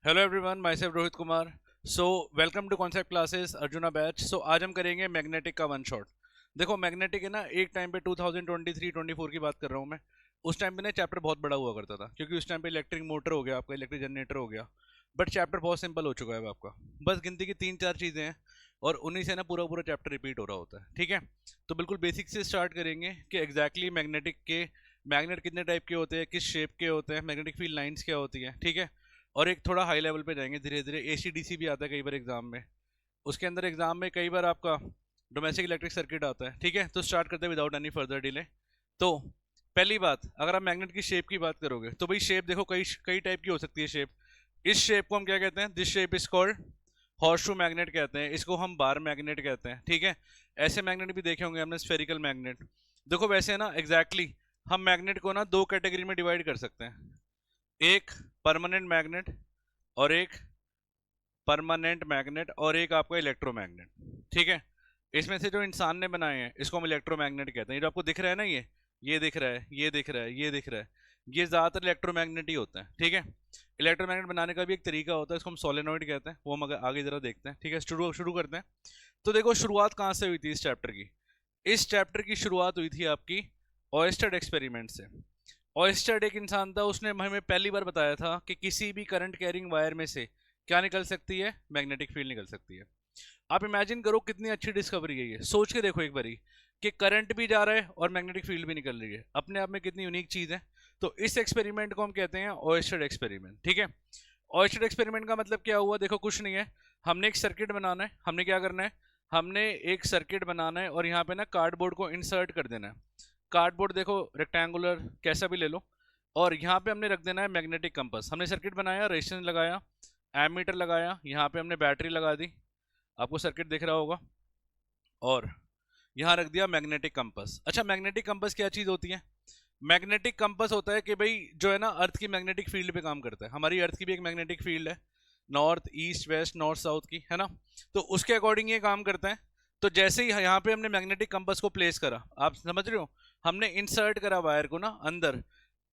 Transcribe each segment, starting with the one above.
Hello everyone, myself Rohit Kumar. So welcome to concept classes Arjuna batch. So आज हम करेंगे magnetic का वन शॉट। देखो मैग्नेटिक है ना, एक टाइम पे 2023-24 की बात कर रहा हूँ मैं। उस टाइम पे ना चैप्टर बहुत बड़ा हुआ करता था, क्योंकि उस टाइम पे इलेक्ट्रिक मोटर हो गया, आपका इलेक्ट्रिक जनरेटर हो गया। बट चैप्टर बहुत सिंपल हो चुका है अब आपका। बस गिनती की 3-4 चीज़ें हैं और उन्हीं से ना पूरा पूरा चैप्टर रिपीट हो रहा होता है। ठीक है, तो बिल्कुल बेसिक से स्टार्ट करेंगे कि एग्जैक्टली मैग्नेटिक के मैग्नेट कितने टाइप के होते हैं, किस शेप के होते हैं, मैग्नेटिक फील्ड लाइंस क्या होती है। ठीक है, और एक थोड़ा हाई लेवल पे जाएंगे धीरे धीरे। एसीडीसी भी आता है कई बार एग्जाम में। उसके अंदर एग्जाम में कई बार आपका डोमेस्टिक इलेक्ट्रिक सर्किट आता है। ठीक है, तो स्टार्ट करते हैं विदाउट एनी फर्दर डिले। तो पहली बात, अगर आप मैग्नेट की शेप की बात करोगे तो भाई शेप देखो कई कई टाइप की हो सकती है शेप। इस शेप को हम क्या कहते हैं? This shape is called horseshoe magnet कहते हैं, इसको हम बार मैग्नेट कहते हैं। ठीक है, ऐसे मैग्नेट भी देखे होंगे हमने, स्फेरिकल मैग्नेट। देखो वैसे है ना, एग्जैक्टली हम मैग्नेट को ना दो कैटेगरी में डिवाइड कर सकते हैं। एक परमानेंट मैग्नेट और एक परमानेंट मैग्नेट और एक आपका इलेक्ट्रोमैग्नेट। ठीक है, इसमें से जो इंसान ने बनाए हैं इसको हम इलेक्ट्रोमैग्नेट कहते हैं। ये जो आपको दिख रहा है ना, ये दिख रहा है, ये दिख रहा है, ये दिख रहा है, ये ज्यादातर इलेक्ट्रोमैग्नेट ही होता है। ठीक है, इलेक्ट्रोमैग्नेट बनाने का भी एक तरीका होता है, इसको हम सोलेनोइड कहते हैं। वो हम आगे जरा देखते हैं। ठीक है, शुरू शुरू करते हैं। तो देखो शुरुआत कहाँ से हुई थी इस चैप्टर की। इस चैप्टर की शुरुआत हुई थी आपकी ऑयस्टर्ड एक्सपेरिमेंट से। ऑयस्टर्ड एक इंसान था, उसने हमें पहली बार बताया था कि किसी भी करंट कैरिंग वायर में से क्या निकल सकती है? मैग्नेटिक फील्ड निकल सकती है। आप इमेजिन करो कितनी अच्छी डिस्कवरी है ये। सोच के देखो एक बारी कि करंट भी जा रहा है और मैग्नेटिक फील्ड भी निकल रही है, अपने आप में कितनी यूनिक चीज है। तो इस एक्सपेरिमेंट को हम कहते हैं ऑयस्टर्ड एक्सपेरिमेंट। ठीक है, ऑयस्टर्ड एक्सपेरिमेंट का मतलब क्या हुआ? देखो कुछ नहीं है, हमने एक सर्किट बनाना है। हमने क्या करना है? हमने एक सर्किट बनाना है और यहाँ पे ना कार्डबोर्ड को इंसर्ट कर देना है। कार्डबोर्ड देखो रेक्टेंगुलर कैसा भी ले लो, और यहाँ पे हमने रख देना है मैग्नेटिक कंपास। हमने सर्किट बनाया, रेजिस्टेंस लगाया, एमीटर लगाया, यहाँ पे हमने बैटरी लगा दी, आपको सर्किट दिख रहा होगा, और यहाँ रख दिया मैग्नेटिक कंपास। अच्छा, मैग्नेटिक कंपास क्या चीज होती है? मैग्नेटिक कंपास होता है कि भाई जो है ना अर्थ की मैग्नेटिक फील्ड पे काम करता है। हमारी अर्थ की भी एक मैग्नेटिक फील्ड है, north east west north south की, है ना। तो उसके अकॉर्डिंग ये काम करता है। तो जैसे ही यहाँ पे हमने मैग्नेटिक कंपास को प्लेस करा, आप समझ रहे हो, हमने इंसर्ट करा वायर को ना अंदर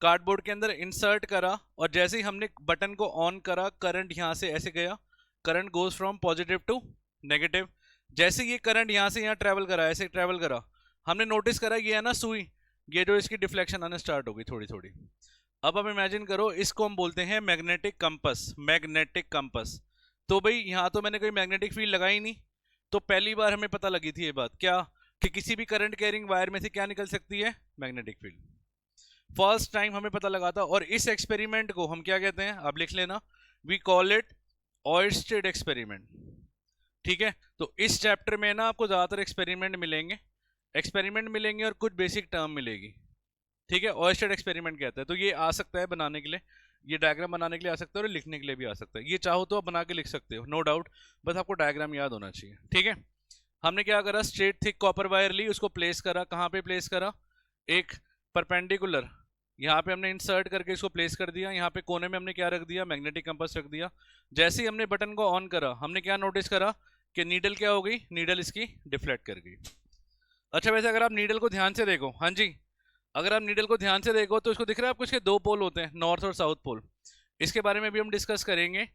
कार्डबोर्ड के अंदर इंसर्ट करा, और जैसे ही हमने बटन को ऑन करा, करंट यहाँ से ऐसे गया। Current goes from positive to negative. जैसे ये करंट यहाँ से यहाँ ट्रेवल करा, ऐसे ट्रेवल करा, हमने नोटिस करा ये है ना सुई, ये जो इसकी डिफ्लेक्शन आना स्टार्ट हो गई थोड़ी थोड़ी। अब आप इमेजिन करो, इसको हम बोलते हैं मैग्नेटिक कंपास। Magnetic compass. तो भाई यहाँ तो मैंने कोई मैग्नेटिक फील्ड लगाई नहीं, तो पहली बार हमें पता लगी थी ये बात क्या, कि किसी भी करंट कैरिंग वायर में से क्या निकल सकती है? Magnetic field. फर्स्ट टाइम हमें पता लगा था। और इस एक्सपेरिमेंट को हम क्या कहते हैं? आप लिख लेना, वी कॉल इट ऑयस्टेड एक्सपेरिमेंट। ठीक है, तो इस चैप्टर में ना आपको ज्यादातर एक्सपेरिमेंट मिलेंगे, एक्सपेरिमेंट मिलेंगे और कुछ बेसिक टर्म मिलेगी। ठीक है, ऑयस्टेड एक्सपेरिमेंट कहता है। तो ये आ सकता है बनाने के लिए, ये डायग्राम बनाने के लिए आ सकता है और लिखने के लिए भी आ सकता है। ये चाहो तो आप बना के लिख सकते हो, नो डाउट, बस आपको डायग्राम याद होना चाहिए। ठीक है, हमने क्या करा, स्ट्रेट थिक कॉपर वायर ली, उसको प्लेस करा। कहाँ पे प्लेस करा? एक परपेंडिकुलर, यहाँ पे हमने इंसर्ट करके इसको प्लेस कर दिया। यहाँ पे कोने में हमने क्या रख दिया? मैग्नेटिक कंपास रख दिया। जैसे ही हमने बटन को ऑन करा, हमने क्या नोटिस करा कि नीडल क्या हो गई? नीडल इसकी डिफ्लेक्ट कर गई। अच्छा, वैसे अगर आप नीडल को ध्यान से देखो, हाँ जी, अगर आप नीडल को ध्यान से देखो तो इसको दिख रहा है आपको, इसके दो पोल होते हैं, नॉर्थ और साउथ पोल। इसके बारे में भी हम डिस्कस करेंगे।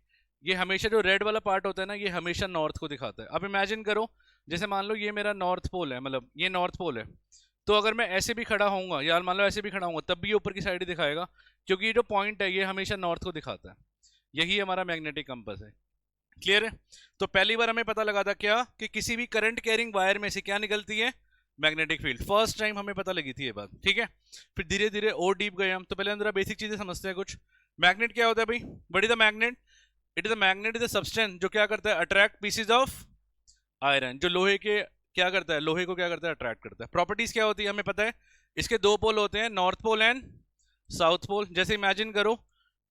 ये हमेशा जो रेड वाला पार्ट होता है ना, ये हमेशा नॉर्थ को दिखाता है। अब इमेजिन करो, जैसे मान लो ये मेरा नॉर्थ पोल है, मतलब ये नॉर्थ पोल है, तो अगर मैं ऐसे भी खड़ा होऊंगा, या मान लो ऐसे भी खड़ा होऊंगा, तब भी ये ऊपर की साइड ही दिखाएगा, क्योंकि ये जो पॉइंट है ये हमेशा नॉर्थ को दिखाता है। यही हमारा मैग्नेटिक कंपास है। क्लियर है? तो पहली बार हमें पता लगा था क्या, कि किसी भी करंट कैरिंग वायर में से क्या निकलती है? Magnetic field. फर्स्ट टाइम हमें पता लगी थी ये बात। ठीक है, फिर धीरे धीरे और डीप गए हम। तो पहले अंदर बेसिक चीजें समझते हैं कुछ। मैग्नेट क्या होता है भाई? What is the magnet? It is the magnet is the substance जो क्या करता है? Attract pieces of iron. जो लोहे के क्या करता है? लोहे को क्या करता है? अट्रैक्ट करता है। प्रॉपर्टीज क्या होती है हमें पता है, इसके दो पोल होते हैं, north pole and south pole. जैसे इमेजिन करो,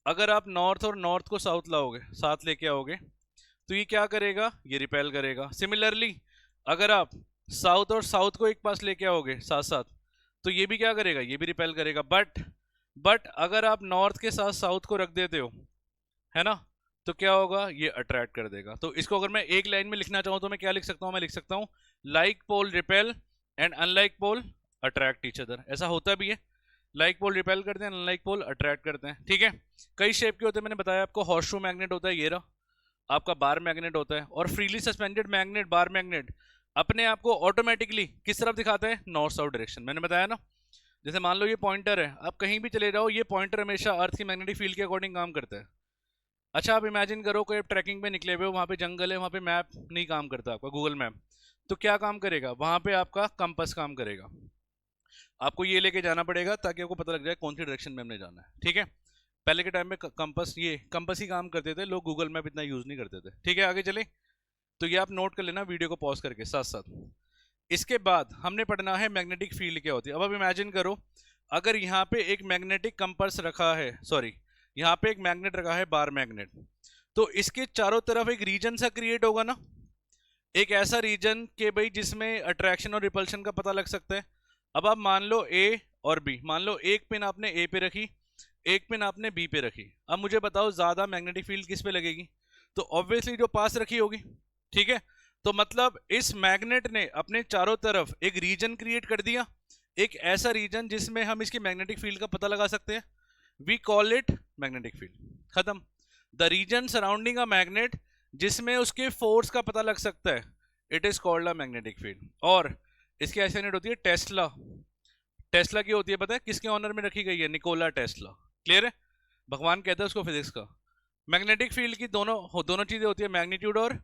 अगर आप नॉर्थ और नॉर्थ को साउथ लाओगे, साथ लेके आओगे, तो ये क्या करेगा? ये रिपेल करेगा। सिमिलरली अगर आप साउथ और साउथ को एक पास लेके आओगे साथ साथ, तो ये भी क्या करेगा? ये भी रिपेल करेगा। बट अगर आप नॉर्थ के साथ साउथ को रख देते हो, है ना, तो क्या होगा? ये अट्रैक्ट कर देगा। तो इसको अगर मैं एक लाइन में लिखना चाहूं तो मैं क्या लिख सकता हूं? मैं लिख सकता हूं like pole repel and unlike pole attract each other. ऐसा होता भी है। लाइक पोल रिपेल करते हैं, अनलाइक पोल अट्रैक्ट करते हैं, ठीक है। कई शेप के होते हैं, मैंने बताया आपको, हॉर्सशू मैग्नेट होता है, ये रहा आपका बार मैग्नेट होता है, और freely suspended magnet, bar magnet अपने आप को ऑटोमेटिकली किस तरफ दिखाता है, नॉर्थ साउथ डायरेक्शन। मैंने बताया ना, जैसे मान लो ये पॉइंटर है, आप कहीं भी चले जाओ, ये पॉइंटर हमेशा अर्थ की मैग्नेटिक फील्ड के अकॉर्डिंग काम करता है। अच्छा आप इमेजिन करो कोई ट्रैकिंग पे निकले हुए हो, वहाँ पे जंगल है, वहाँ पे मैप नहीं काम करता आपका गूगल मैप, तो क्या काम करेगा वहाँ पे, आपका कंपास काम करेगा। आपको ये लेके जाना पड़ेगा ताकि आपको पता लग जाए कौन सी डायरेक्शन में हमने जाना है, ठीक है। पहले के टाइम में कंपास, ये कंपास ही काम करते थे, लोग गूगल मैप इतना यूज नहीं करते थे, ठीक है। आगे चले, तो ये आप नोट कर लेना वीडियो को पॉज करके साथ साथ। इसके बाद हमने पढ़ना है मैग्नेटिक फील्ड क्या होती है। अब आप इमेजिन करो, अगर यहाँ पे एक मैग्नेटिक कंपास रखा है, सॉरी यहाँ पे एक मैग्नेट रखा है, बार मैग्नेट, तो इसके चारों तरफ एक रीजन सा क्रिएट होगा ना, एक ऐसा रीजन के भाई जिसमें अट्रैक्शन और रिपल्शन का पता लग सकता है। अब आप मान लो ए और बी, मान लो एक पिन आपने ए पे रखी, एक पिन आपने बी पे रखी। अब मुझे बताओ ज्यादा मैग्नेटिक फील्ड किस पे लगेगी, तो ऑब्वियसली जो पास रखी होगी, ठीक है। तो मतलब इस मैग्नेट ने अपने चारों तरफ एक रीजन क्रिएट कर दिया, एक ऐसा रीजन जिसमें हम इसकी मैग्नेटिक फील्ड का पता लगा सकते हैं, we call it magnetic field, खत्म। The region surrounding a magnet जिसमें उसके फोर्स का पता लग सकता है, it is called a magnetic field. और इसकी ऐसी यूनिट होती है टेस्ला। टेस्ला की होती है पता है किसके ऑनर में रखी गई है, निकोला टेस्ला, क्लियर है। भगवान कहता है उसको फिजिक्स का। मैग्नेटिक फील्ड की दोनों चीजें होती है, मैग्नीट्यूड और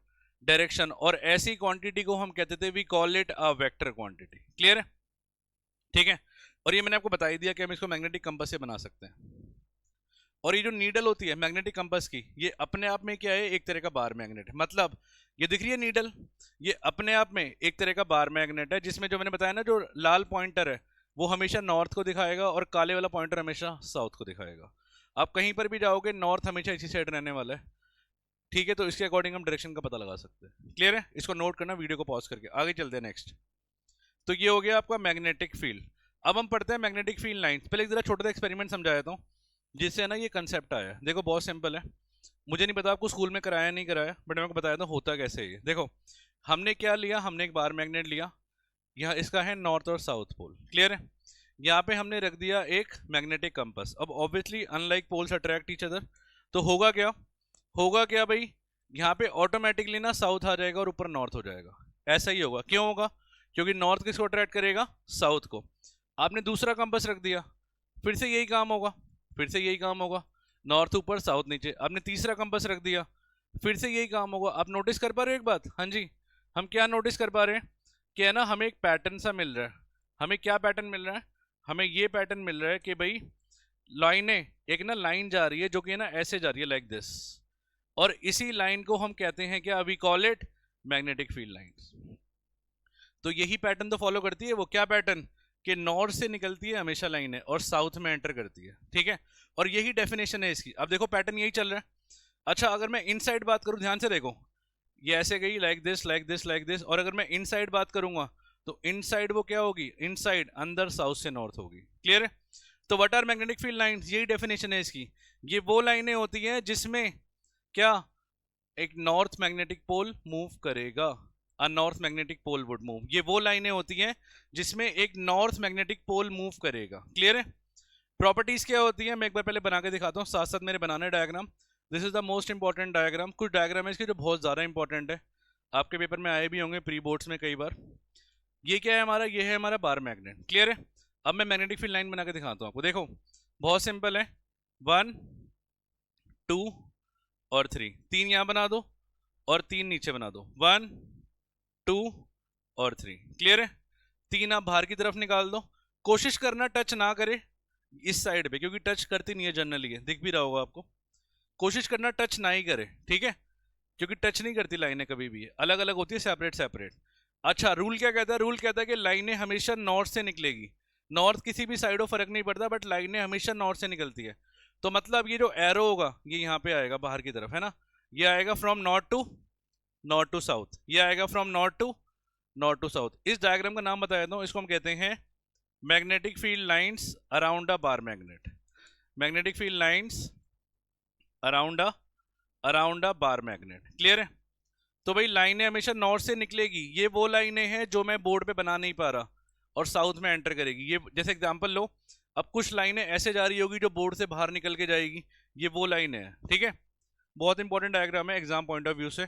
डायरेक्शन, और ऐसी क्वांटिटी को हम कहते थे we call it a vector quantity, clear है, ठीक है। और ये मैंने आपको बता ही दिया कि हम इसको मैग्नेटिक कंपास से बना सकते हैं। और ये जो नीडल होती है मैग्नेटिक कंपास की, ये अपने आप में क्या है, एक तरह का बार मैग्नेट है। मतलब ये दिख रही है नीडल, ये अपने आप में एक तरह का बार मैग्नेट है, जिसमें जो मैंने बताया ना, जो लाल पॉइंटर है वो हमेशा नॉर्थ को दिखाएगा और काले वाला पॉइंटर हमेशा साउथ को दिखाएगा। आप कहीं पर भी जाओगे नॉर्थ हमेशा इसी साइड रहने वाला है, ठीक है। तो इसके अकॉर्डिंग हम डायरेक्शन का पता लगा सकते हैं, क्लियर है। इसको नोट करना, वीडियो को पॉज करके आगे चलते हैं नेक्स्ट। तो ये हो गया आपका मैग्नेटिक फील्ड। अब हम पढ़ते हैं मैग्नेटिक फील्ड लाइंस। पहले एक जरा छोटा सा एक्सपेरिमेंट समझा देता हूँ जिससे ना ये कंसेप्ट आया। देखो बहुत सिंपल है, मुझे नहीं पता आपको स्कूल में कराया नहीं कराया, बट मैं आपको बताया था होता कैसे है। देखो हमने क्या लिया, हमने एक बार मैग्नेट लिया, यहाँ इसका है नॉर्थ और साउथ पोल, क्लियर है। यहाँ पे हमने रख दिया एक मैग्नेटिक कंपास। अब obviously unlike poles attract each other, तो होगा क्या, होगा क्या भाई, यहाँ पे ऑटोमेटिकली ना साउथ आ जाएगा और ऊपर नॉर्थ हो जाएगा। ऐसा ही होगा, क्यों होगा, क्योंकि नॉर्थ किसको अट्रैक्ट करेगा, साउथ को। आपने दूसरा कंपास रख दिया, फिर से यही काम होगा, फिर से यही काम होगा, नॉर्थ ऊपर साउथ नीचे। आपने तीसरा कंपास रख दिया, फिर से यही काम होगा। आप नोटिस कर पा रहे हो एक बात, हाँ जी, हम क्या नोटिस कर पा रहे हैं कि है ना, हमें एक पैटर्न सा मिल रहा है। हमें क्या पैटर्न मिल रहा है, हमें ये पैटर्न मिल रहा है कि भाई लाइनें, एक ना लाइन जा रही है जो कि है ना ऐसे जा रही है लाइक दिस, और इसी लाइन को हम कहते हैं क्या, we call it magnetic field lines. तो यही पैटर्न तो फॉलो करती है वो, क्या पैटर्न, कि नॉर्थ से निकलती है हमेशा लाइन है और साउथ में एंटर करती है, ठीक है। और यही डेफिनेशन है इसकी। अब देखो पैटर्न यही चल रहा है। अच्छा अगर मैं इनसाइड बात करूं, ध्यान से देखो, ये ऐसे गई like this like this like this, और अगर मैं इनसाइड बात करूंगा तो इनसाइड वो क्या होगी, इनसाइड अंदर साउथ से नॉर्थ होगी, क्लियर है। तो what are magnetic field lines, यही डेफिनेशन है इसकी। ये वो लाइनें होती हैं जिसमें क्या, एक नॉर्थ मैग्नेटिक पोल मूव करेगा, a north magnetic pole would move. ये वो लाइनें होती हैं जिसमें एक नॉर्थ मैग्नेटिक पोल मूव करेगा, क्लियर है। प्रॉपर्टीज क्या होती है, मैं एक बार पहले बना के दिखाता हूँ, साथ साथ मेरे बनाने diagram. This is the most important diagram. कुछ डायग्राम है इसके जो बहुत ज्यादा इंपॉर्टेंट है, आपके पेपर में आए भी होंगे प्री बोर्ड्स में कई बार। ये क्या है हमारा, ये है हमारा बार मैग्नेट, क्लियर है। अब मैं मैग्नेटिक फील्ड लाइन बना के दिखाता हूँ आपको, देखो बहुत सिंपल है, 1 2 और 3, 3 यहाँ बना दो और 3 नीचे बना दो, 1 2 और 3, क्लियर है। 3 आप बाहर की तरफ निकाल दो, कोशिश करना टच ना करे इस साइड पे, क्योंकि टच करती नहीं है जनरली, है दिख भी रहा होगा आपको। कोशिश करना टच ना ही करे, ठीक है, क्योंकि टच नहीं करती लाइनें कभी भी, अलग अलग होती है, सेपरेट सेपरेट। अच्छा रूल क्या कहता है, रूल कहता है कि लाइनें हमेशा नॉर्थ से निकलेगी। नॉर्थ किसी भी साइड हो फर्क नहीं पड़ता, बट लाइनें हमेशा नॉर्थ से निकलती है। तो मतलब ये जो एरो होगा ये यहाँ पे आएगा बाहर की तरफ, है ना, ये आएगा फ्रॉम नॉर्थ टू साउथ, ये आएगा फ्रॉम नॉर्थ टू साउथ। इस डायग्राम का नाम बता देता हूँ, इसको हम कहते हैं magnetic field lines around a bar magnet. Magnetic field lines around a bar magnet, clear है। तो भाई लाइनें हमेशा नॉर्थ से निकलेगी, ये वो लाइनें हैं जो मैं बोर्ड पे बना नहीं पा रहा, और साउथ में एंटर करेगी। ये जैसे एग्जांपल लो, अब कुछ लाइनें ऐसे जा रही होगी जो बोर्ड से बाहर निकल के जाएगी, ये वो लाइन है, ठीक है। बहुत इंपॉर्टेंट डायग्राम है एग्जाम पॉइंट ऑफ व्यू से।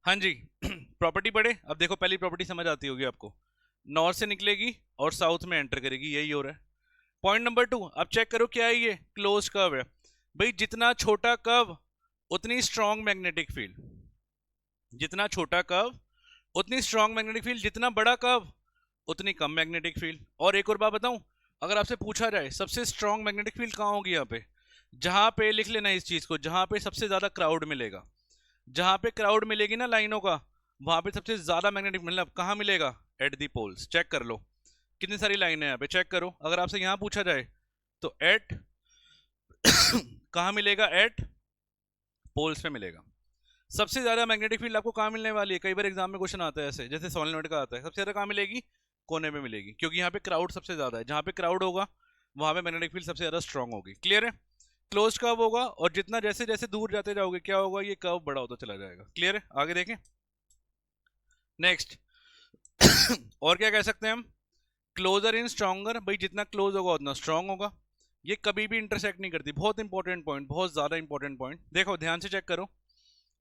हाँ जी प्रॉपर्टी पढ़े। अब देखो पहली प्रॉपर्टी समझ आती होगी आपको, नॉर्थ से निकलेगी और साउथ में एंटर करेगी, यही हो रहा है। पॉइंट नंबर 2, अब चेक करो क्या है, ये क्लोज कर्व है। भाई जितना छोटा कर्व उतनी स्ट्रॉन्ग मैग्नेटिक फील्ड, जितना छोटा कर्व उतनी स्ट्रॉन्ग मैग्नेटिक फील्ड, जितना बड़ा कर्व उतनी कम मैग्नेटिक फील्ड। और एक और बात बताऊं, अगर आपसे पूछा जाए सबसे स्ट्रॉन्ग मैग्नेटिक फील्ड कहाँ होगी, यहाँ पे, जहां पे, लिख लेना इस चीज को, जहां पे सबसे ज्यादा क्राउड मिलेगा, जहां पे क्राउड मिलेगी ना लाइनों का, वहां पे सबसे ज्यादा मैग्नेटिक, मतलब कहाँ मिलेगा, एट दी पोल्स। चेक कर लो कितनी सारी लाइनें हैं यहाँ पे, चेक करो। अगर आपसे यहाँ पूछा जाए तो एट कहाँ मिलेगा, एट पोल्स पे मिलेगा। सबसे ज्यादा मैग्नेटिक फील्ड आपको कहाँ मिलने वाली है, कई बार एग्जाम में क्वेश्चन आता है ऐसे, जैसे सोलेनॉइड का आता है, सबसे ज्यादा कहाँ मिलेगी, कोने में मिलेगी, क्योंकि यहाँ पे क्राउड सबसे ज्यादा है। जहाँ पे क्राउड होगा वहां पे मैग्नेटिक फील्ड सबसे ज्यादा स्ट्रांग होगी। क्लियर है। क्लोज कर्व होगा और जितना जैसे जैसे दूर जाते जाओगे क्या होगा, ये कर्व बड़ा होता चला जाएगा। क्लियर है, आगे देखें नेक्स्ट और क्या कह सकते हैं हम, क्लोजर इन स्ट्रॉन्गर, भाई जितना क्लोज होगा उतना स्ट्रांग होगा। ये कभी भी इंटरसेक्ट नहीं करती, बहुत इंपॉर्टेंट पॉइंट, बहुत ज्यादा इंपॉर्टेंट पॉइंट। देखो ध्यान से चेक करो,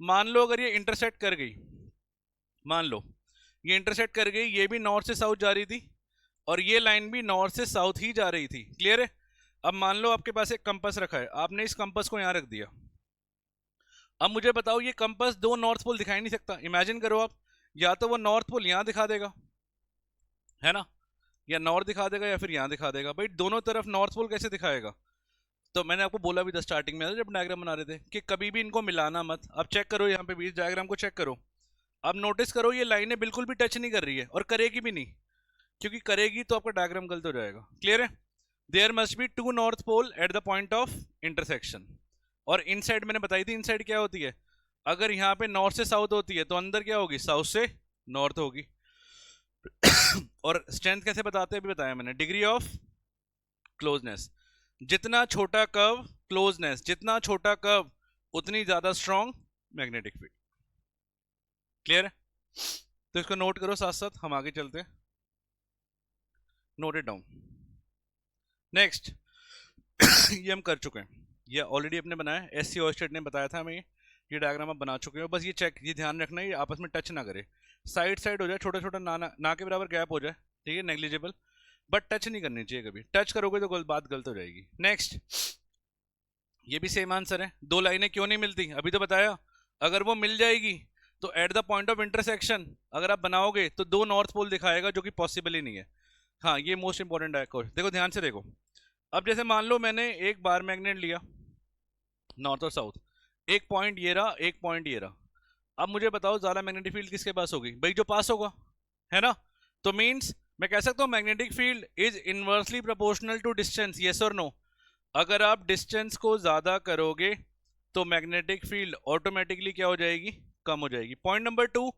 मान लो अगर ये इंटरसेक्ट कर गई, मान लो ये इंटरसेक्ट कर गई, ये भी नॉर्थ से साउथ जा रही थी और ये लाइन भी नॉर्थ से साउथ ही जा रही थी। क्लियर है। अब मान लो आपके पास एक कंपास रखा है, आपने इस कंपास को यहां रख दिया। अब मुझे बताओ ये कंपास दो नॉर्थ पोल दिखाई नहीं सकता। इमेजिन करो आप, या तो वो नॉर्थ पोल यहां दिखा देगा, है ना, या नॉर्थ दिखा देगा, या फिर यहां दिखा देगा। भाई दोनों तरफ नॉर्थ पोल कैसे दिखाएगा। तो मैंने आपको बोला भी था स्टार्टिंग में जब डायग्राम बना रहे थे कि कभी भी इनको मिलाना मत। अब चेक करो यहाँ पे बीच डायग्राम को चेक करो, अब नोटिस करो ये लाइनें बिल्कुल भी टच नहीं कर रही है और करेगी भी नहीं, क्योंकि करेगी तो आपका डायग्राम गलत हो जाएगा। क्लियर है। There must be two north pole at the point of intersection. और इनसाइड मैंने बताई थी, इनसाइड क्या होती है, अगर यहाँ पे नॉर्थ से साउथ होती है तो अंदर क्या होगी, साउथ से नॉर्थ होगी। और स्ट्रेंथ कैसे बताते हैं अभी बताया मैंने, डिग्री ऑफ क्लोजनेस, जितना छोटा कर्व क्लोजनेस, जितना छोटा कर्व उतनी ज्यादा स्ट्रॉन्ग मैग्नेटिक फील्ड। क्लियर है। तो इसको नोट करो, साथ साथ हम आगे चलते हैं, नोट इट डाउन। नेक्स्ट ये हम कर चुके हैं, ये ऑलरेडी अपने बनाया, एससी ओस्टेड ने बताया था हमें, ये डायग्राम आप बना चुके हो। बस ये चेक, ये ध्यान रखना ये आपस में टच ना करे, साइड साइड हो जाए, छोटा छोटा ना के बराबर गैप हो जाए, ठीक है, नेग्लिजिबल, बट टच नहीं करनी चाहिए कभी। टच करोगे तो बात गलत हो जाएगी। नेक्स्ट ये भी सेम आंसर है, दो लाइनें क्यों नहीं मिलती अभी तो बताया, अगर वो मिल जाएगी तो eight the point of intersection अगर आप बनाओगे तो दो नॉर्थ पोल दिखाएगा, जो कि पॉसिबल ही नहीं है। हाँ ये मोस्ट इंपॉर्टेंट है। देखो ध्यान से देखो, अब जैसे मान लो मैंने एक बार मैग्नेट लिया नॉर्थ और साउथ, एक पॉइंट ये रहा, एक पॉइंट ये रहा। अब मुझे बताओ ज्यादा मैग्नेटिक फील्ड किसके पास होगी, भाई जो पास होगा, है ना। तो मींस मैं कह सकता हूं magnetic field is inversely proportional to distance, yes और नो। अगर आप डिस्टेंस को ज्यादा करोगे तो मैग्नेटिक फील्ड ऑटोमेटिकली क्या हो जाएगी, कम हो जाएगी। Point number 2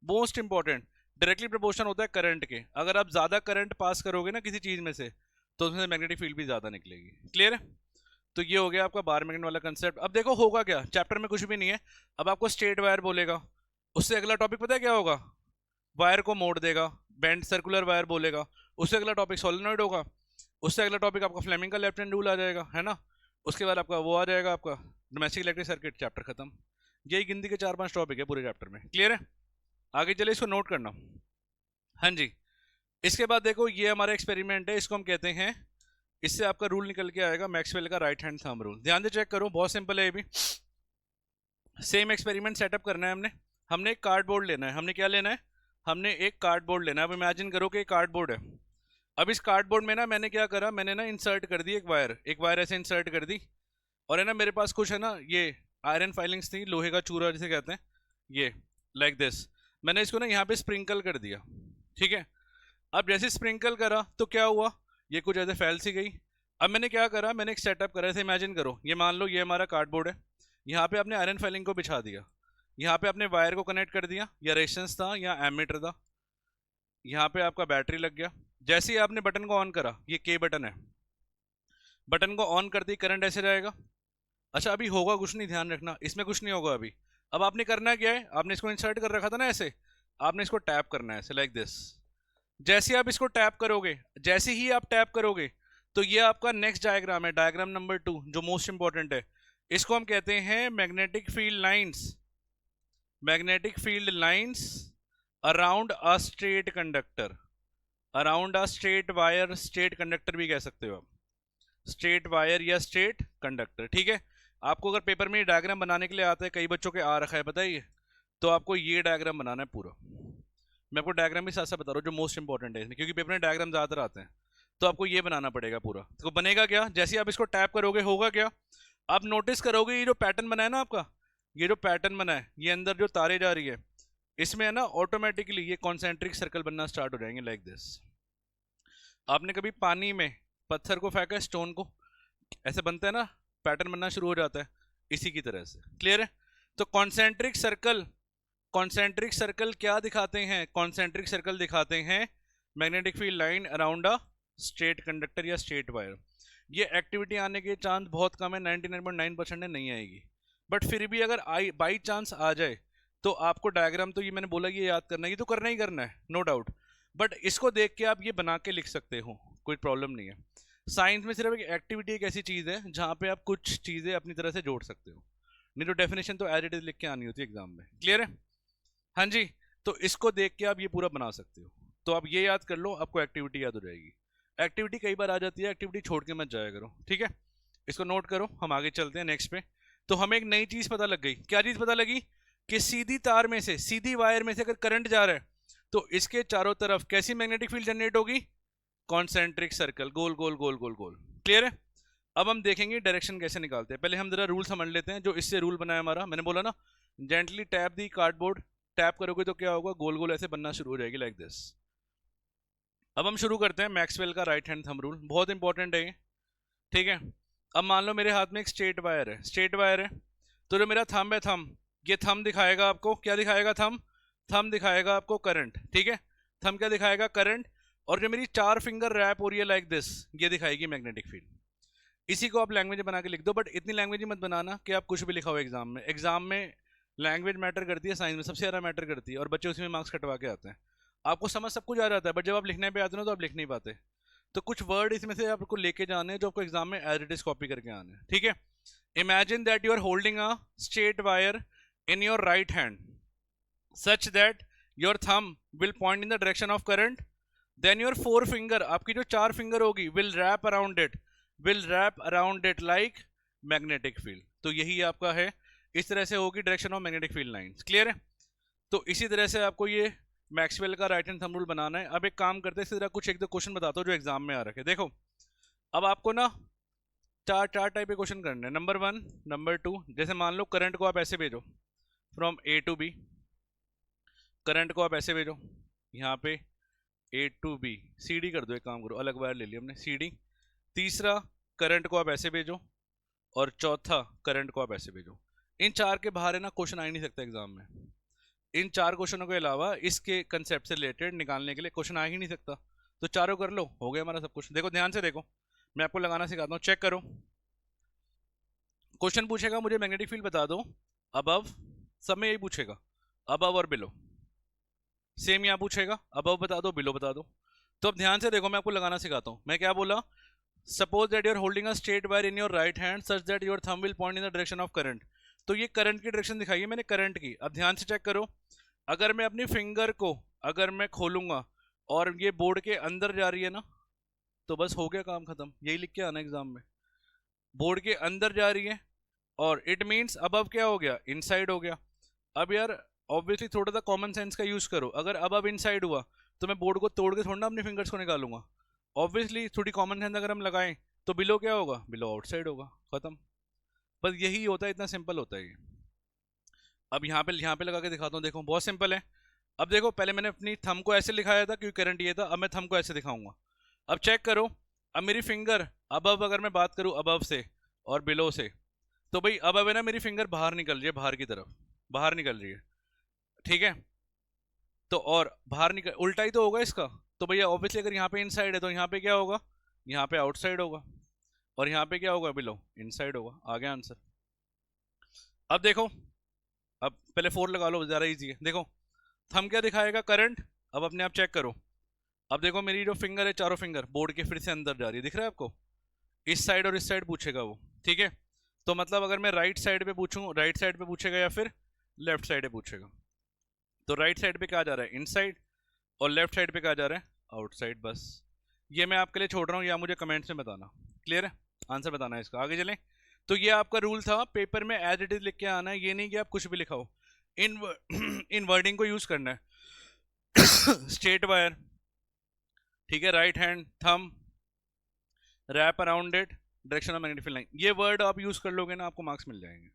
most important, directly proportional होता है करंट के। अगर आप ज्यादा करंट पास करोगे ना किसी चीज में से तो उसमें मैग्नेटिक फील्ड भी ज्यादा निकलेगी। क्लियर है। तो ये हो गया आपका बार मैग्नेट वाला कंसेप्ट। अब देखो होगा क्या, चैप्टर में कुछ भी नहीं है, अब आपको स्ट्रेट वायर बोलेगा, उससे अगला टॉपिक पता है क्या होगा, वायर को मोड़ देगा, बेंड सर्कुलर वायर बोलेगा, उससे अगला टॉपिक सोलेनॉइड होगा, उससे अगला टॉपिक आपका फ्लेमिंग का लेफ्ट हैंड रूल आ जाएगा, है ना। उसके बाद आपका वो आ जाएगा आपका डोमेस्टिक इलेक्ट्रिक सर्किट, चैप्टर खत्म। यही गिनती के 4-5 टॉपिक है पूरे चैप्टर में। क्लियर है। आगे चले, इसको नोट करना। हाँ जी, इसके बाद देखो ये हमारा एक्सपेरिमेंट है, इसको हम कहते हैं, इससे आपका रूल निकल के आएगा मैक्सवेल का राइट हैंड थंब रूल। ध्यान से चेक करो, बहुत सिंपल है ये भी। सेम एक्सपेरिमेंट सेटअप करना है हमने। हमने एक कार्डबोर्ड लेना है, हमने क्या लेना है, हमने एक कार्डबोर्ड लेना है। अब इमेजिन करो कि एक कार्डबोर्ड है। अब इस कार्डबोर्ड में ना मैंने क्या करा, मैंने ना इंसर्ट कर दी एक वायर ऐसे इंसर्ट कर दी, और है ना मेरे पास कुछ है ना ये आयरन फाइलिंग्स थी, लोहे का चूरा जिसे कहते हैं, ये लाइक दिस। मैंने इसको ना यहाँ पे स्प्रिंकल कर दिया, ठीक है। अब जैसे स्प्रिंकल करा तो क्या हुआ, ये कुछ ऐसे फैल सी गई। अब मैंने क्या करा, मैंने एक सेटअप करा, ऐसे इमेजिन करो, ये मान लो ये हमारा कार्डबोर्ड है, यहाँ पे आपने आयरन फाइलिंग को बिछा दिया, यहाँ पे आपने वायर को कनेक्ट कर दिया, या रेजिस्टेंस था या एमीटर था, यहाँ पे आपका बैटरी लग गया। जैसे ही आपने बटन को ऑन करा, ये के बटन है, बटन को ऑन कर दी, करंट ऐसे जाएगा। अच्छा अभी होगा कुछ नहीं, ध्यान रखना, इसमें कुछ नहीं होगा अभी। अब आपने करना क्या है, आपने इसको इंसर्ट कर रखा था ना ऐसे, आपने इसको टैप करना है ऐसे लाइक दिस। जैसे आप इसको टैप करोगे, जैसे ही आप टैप करोगे तो ये आपका नेक्स्ट डायग्राम है, डायग्राम नंबर 2, जो मोस्ट इंपॉर्टेंट है। इसको हम कहते हैं magnetic field lines, magnetic field lines around a straight conductor, around a straight wire, straight conductor भी कह सकते हो आप, स्ट्रेट वायर या स्ट्रेट कंडक्टर। ठीक है, आपको अगर पेपर में डायग्राम बनाने के लिए आता है, कई बच्चों के आ रखा है बताइए, तो आपको ये डायग्राम बनाना है पूरा। मैं आपको डायग्राम भी साथ साथ बता रहा हूँ जो मोस्ट इंपॉर्टेंट है इसमें, क्योंकि पेपर में डायग्राम ज्यादातर आते हैं। तो आपको ये बनाना पड़ेगा पूरा। तो बनेगा क्या, जैसे आप इसको टैप करोगे होगा क्या, आप नोटिस करोगे ये जो पैटर्न बना है ना आपका, ये जो पैटर्न बना है, ये अंदर जो तारे जा रही है, इसमें है ना ऑटोमेटिकली ये कॉन्सेंट्रिक सर्कल बनना स्टार्ट हो जाएंगे लाइक दिस। आपने कभी पानी में पत्थर को फेंका, स्टोन को, ऐसे बनता है ना, पैटर्न बनना शुरू हो जाता है, इसी की तरह से। क्लियर है? तो कॉन्सेंट्रिक सर्कल, कॉन्सेंट्रिक सर्कल क्या दिखाते हैं, कॉन्सेंट्रिक सर्कल दिखाते हैं magnetic field line around a straight conductor या स्ट्रेट वायर। ये एक्टिविटी आने के चांस बहुत कम है, 99.9% नहीं आएगी, बट फिर भी अगर बाई चांस आ जाए तो आपको डायग्राम तो ये मैंने बोला ये याद करना है, ये तो करना ही करना है नो डाउट, बट इसको देख के आप ये बना के लिख सकते हो, कोई प्रॉब्लम नहीं है। साइंस में सिर्फ एक एक्टिविटी एक ऐसी चीज़ है जहाँ पे आप कुछ चीज़ें अपनी तरह से जोड़ सकते हो, नहीं तो डेफिनेशन तो एज इट इज लिख के आनी होती है एग्जाम में। क्लियर है? हाँ जी, तो इसको देख के आप ये पूरा बना सकते हो। तो आप ये याद कर लो, आपको एक्टिविटी याद हो जाएगी। एक्टिविटी कई बार आ जाती है, एक्टिविटी छोड़ के मत जाया करो, ठीक है? इसको नोट करो, हम आगे चलते हैं नेक्स्ट पे। तो हमें एक नई चीज पता लग गई, क्या चीज पता लगी, कि सीधी तार में से, सीधी वायर में से अगर करंट जा रहा है तो इसके चारों तरफ कैसी मैग्नेटिक फील्ड जनरेट होगी, कॉन्सेंट्रिक सर्कल, गोल गोल गोल गोल गोल। क्लियर है? अब हम देखेंगे डायरेक्शन कैसे निकालते हैं। पहले हम जरा रूल समझ लेते हैं जो इससे रूल बनाया हमारा। मैंने बोला ना, जेंटली टैप दी कार्डबोर्ड, टैप करोगे तो क्या होगा, गोल गोल ऐसे बनना शुरू हो जाएगी लाइक दिस। अब हम शुरू करते हैं मैक्सवेल का राइट हैंड थंब रूल, बहुत इंपॉर्टेंट है ये। ठीक है, अब मान लो मेरे हाथ में एक स्ट्रेट वायर है, स्ट्रेट वायर है, तो जो मेरा थंब है, थंब, ये थंब दिखाएगा आपको, क्या दिखाएगा, थंब, थंब दिखाएगा आपको करंट। ठीक है, थंब क्या दिखाएगा, करंट। और जो मेरी 4 फिंगर रैप हो रही है लाइक दिस, ये दिखाएगी मैग्नेटिक फील्ड। इसी को आप लैंग्वेज बना के लिख दो, बट इतनी लैंग्वेज मत बनाना कि आप कुछ भी लिखाओ एग्जाम में। एग्जाम में लैंग्वेज मैटर करती है, साइंस में सबसे ज़्यादा मैटर करती है, और बच्चे उसी में मार्क्स कटवा के आते हैं। आपको समझ सब कुछ आ जाता है, बट जब आप लिखने पे आते हो तो आप लिख नहीं पाते। तो कुछ वर्ड इसमें से आपको लेके जाने हैं जो आपको एग्जाम में एज इट इज कॉपी करके आने हैं। ठीक है, imagine that you are holding a straight wire in your right hand such that your thumb will point in the direction of current, then your 4 finger, आपकी जो 4 finger होगी, will wrap around it, will wrap around it like magnetic field. तो यही आपका है, इस तरह से होगी direction of magnetic field lines. Clear है? तो इसी तरह से आपको ये मैक्सवेल का राइट हैंड थंब रूल बनाना है। अब एक काम करते हैं, इसी तरह कुछ एक दो क्वेश्चन बताता हूँ जो एग्जाम में आ रखे। देखो, अब आपको ना चार टाइप के क्वेश्चन करने हैं। नंबर 1, नंबर 2, जैसे मान लो करंट को आप ऐसे भेजो from A to B, current को आप ऐसे भेजो यहाँ पे A to B, C D कर दो, एक काम करो, अलग वायर ले लिया हमने, सी डी। तीसरा, करंट को आप ऐसे भेजो, और चौथा, करंट को आप ऐसे भेजो। इन 4 के बाहर है ना क्वेश्चन आ ही नहीं सकता एग्जाम में। इन 4 क्वेश्चनों के अलावा इसके कंसेप्ट से रिलेटेड निकालने के लिए क्वेश्चन आ ही नहीं सकता। तो चारों कर लो, हो गया हमारा सब कुछ। देखो ध्यान से देखो, मैं आपको लगाना सिखाता हूँ, चेक करो। क्वेश्चन पूछेगा मुझे मैग्नेटिक फील्ड बता दो अबव, सब में यही पूछेगा, अबव और बिलो। सेम यहाँ पूछेगा, अबव बता दो, बिलो बता दो। तो अब ध्यान से देखो, मैं आपको लगाना सिखाता हूँ। मैं क्या बोला, suppose that you are holding a straight wire in your right hand such that your thumb will point in the direction of current. तो ये करंट की डायरेक्शन दिखाई है मैंने, करंट की। अब ध्यान से चेक करो, अगर मैं अपनी फिंगर को अगर मैं खोलूंगा और ये बोर्ड के अंदर जा रही है ना, तो बस हो गया काम खत्म। यही लिख के आना एग्जाम में, बोर्ड के अंदर जा रही है, और इट मीन्स अबव क्या हो गया, इनसाइड हो गया। अब यार ऑब्वियसली थोड़ा सा कॉमन सेंस का यूज करो, अगर अबव इनसाइड हुआ तो मैं बोर्ड को तोड़ के थोड़ा ना अपनी फिंगर्स को निकालूंगा। ऑब्वियसली थोड़ी कॉमन सेंस अगर हम लगाएं तो बिलो क्या होगा, बिलो आउटसाइड होगा, खत्म। बस यही होता है, इतना सिंपल होता है ये। अब यहाँ पे लगा के दिखाता हूँ, देखो बहुत सिंपल है। अब देखो, पहले मैंने अपनी थंब को ऐसे लिखाया था क्योंकि करंट ये था, अब मैं थंब को ऐसे दिखाऊंगा। अब चेक करो, अब मेरी फिंगर अबव, अगर मैं बात करूँ अबव से और बिलो से, तो भाई अबव है ना, मेरी फिंगर बाहर निकल रही है, बाहर की तरफ बाहर निकल रही है। ठीक है, तो और बाहर निकल, उल्टा ही तो होगा इसका। तो भैया ऑब्वियसली अगर यहाँ पे इनसाइड है तो यहाँ पे क्या होगा, यहाँ पे आउटसाइड होगा, और यहाँ पे क्या होगा, बिलो इनसाइड होगा। आ गया आंसर। अब देखो, अब पहले 4 लगा लो, ज़्यादा इजी है। देखो, थंब क्या दिखाएगा, करंट। अब अपने आप चेक करो, अब देखो मेरी जो फिंगर है, चारों फिंगर बोर्ड के फिर से अंदर जा रही है, दिख रहा है आपको। इस साइड और इस साइड पूछेगा वो, ठीक है। तो मतलब अगर मैं राइट साइड पे पूछूं, राइट साइड पे पूछेगा या फिर लेफ्ट साइड पे पूछेगा। तो राइट साइड पे क्या जा रहा है, इनसाइड, और लेफ्ट साइड पे क्या जा रहा है, आउटसाइड। बस ये मैं आपके लिए छोड़ रहा हूँ, या मुझे कमेंट्स में बताना। क्लियर है, आंसर बताना है इसका। आगे चलें। तो ये आपका रूल था, पेपर में एज इट इज लिख के आना है, ये नहीं कि आप कुछ भी लिखाओ। इन इन वर्डिंग को यूज करना है। स्ट्रेट वायर, ठीक है, right hand thumb, rap around it, direction of magnetic field line, ये वर्ड आप यूज कर लोगे ना, आपको मार्क्स मिल जाएंगे।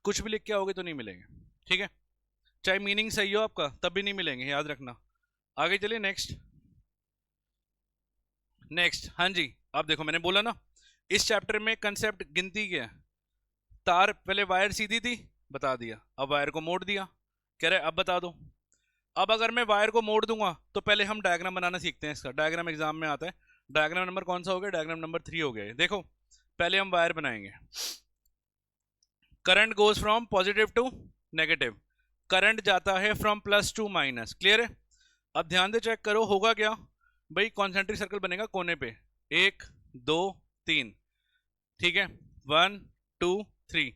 कुछ भी लिख के आओगे तो नहीं मिलेंगे, ठीक है। चाहे मीनिंग सही हो आपका तब भी नहीं मिलेंगे, याद रखना। आगे चलिए, नेक्स्ट। नेक्स्ट, हाँ जी, आप देखो मैंने बोला ना, इस चैप्टर में कंसेप्ट गिनती क्या है। तार, पहले वायर सीधी थी, बता दिया, अब वायर को मोड़ दिया, कह रहे अब बता दो। अब अगर मैं वायर को मोड़ दूंगा तो पहले हम डायग्राम बनाना सीखते हैं। इसका डायग्राम एग्जाम में आता है। डायग्राम नंबर कौन सा हो गया, डायग्राम नंबर 3 हो गया। देखो पहले हम वायर बनाएंगे। Current goes from positive to negative, current जाता है from plus to minus. Clear है। अब ध्यान से चेक करो होगा क्या भाई, कॉन्सेंट्रिक सर्कल बनेगा कोने पे, 1 2 3, ठीक है, 1 2 3।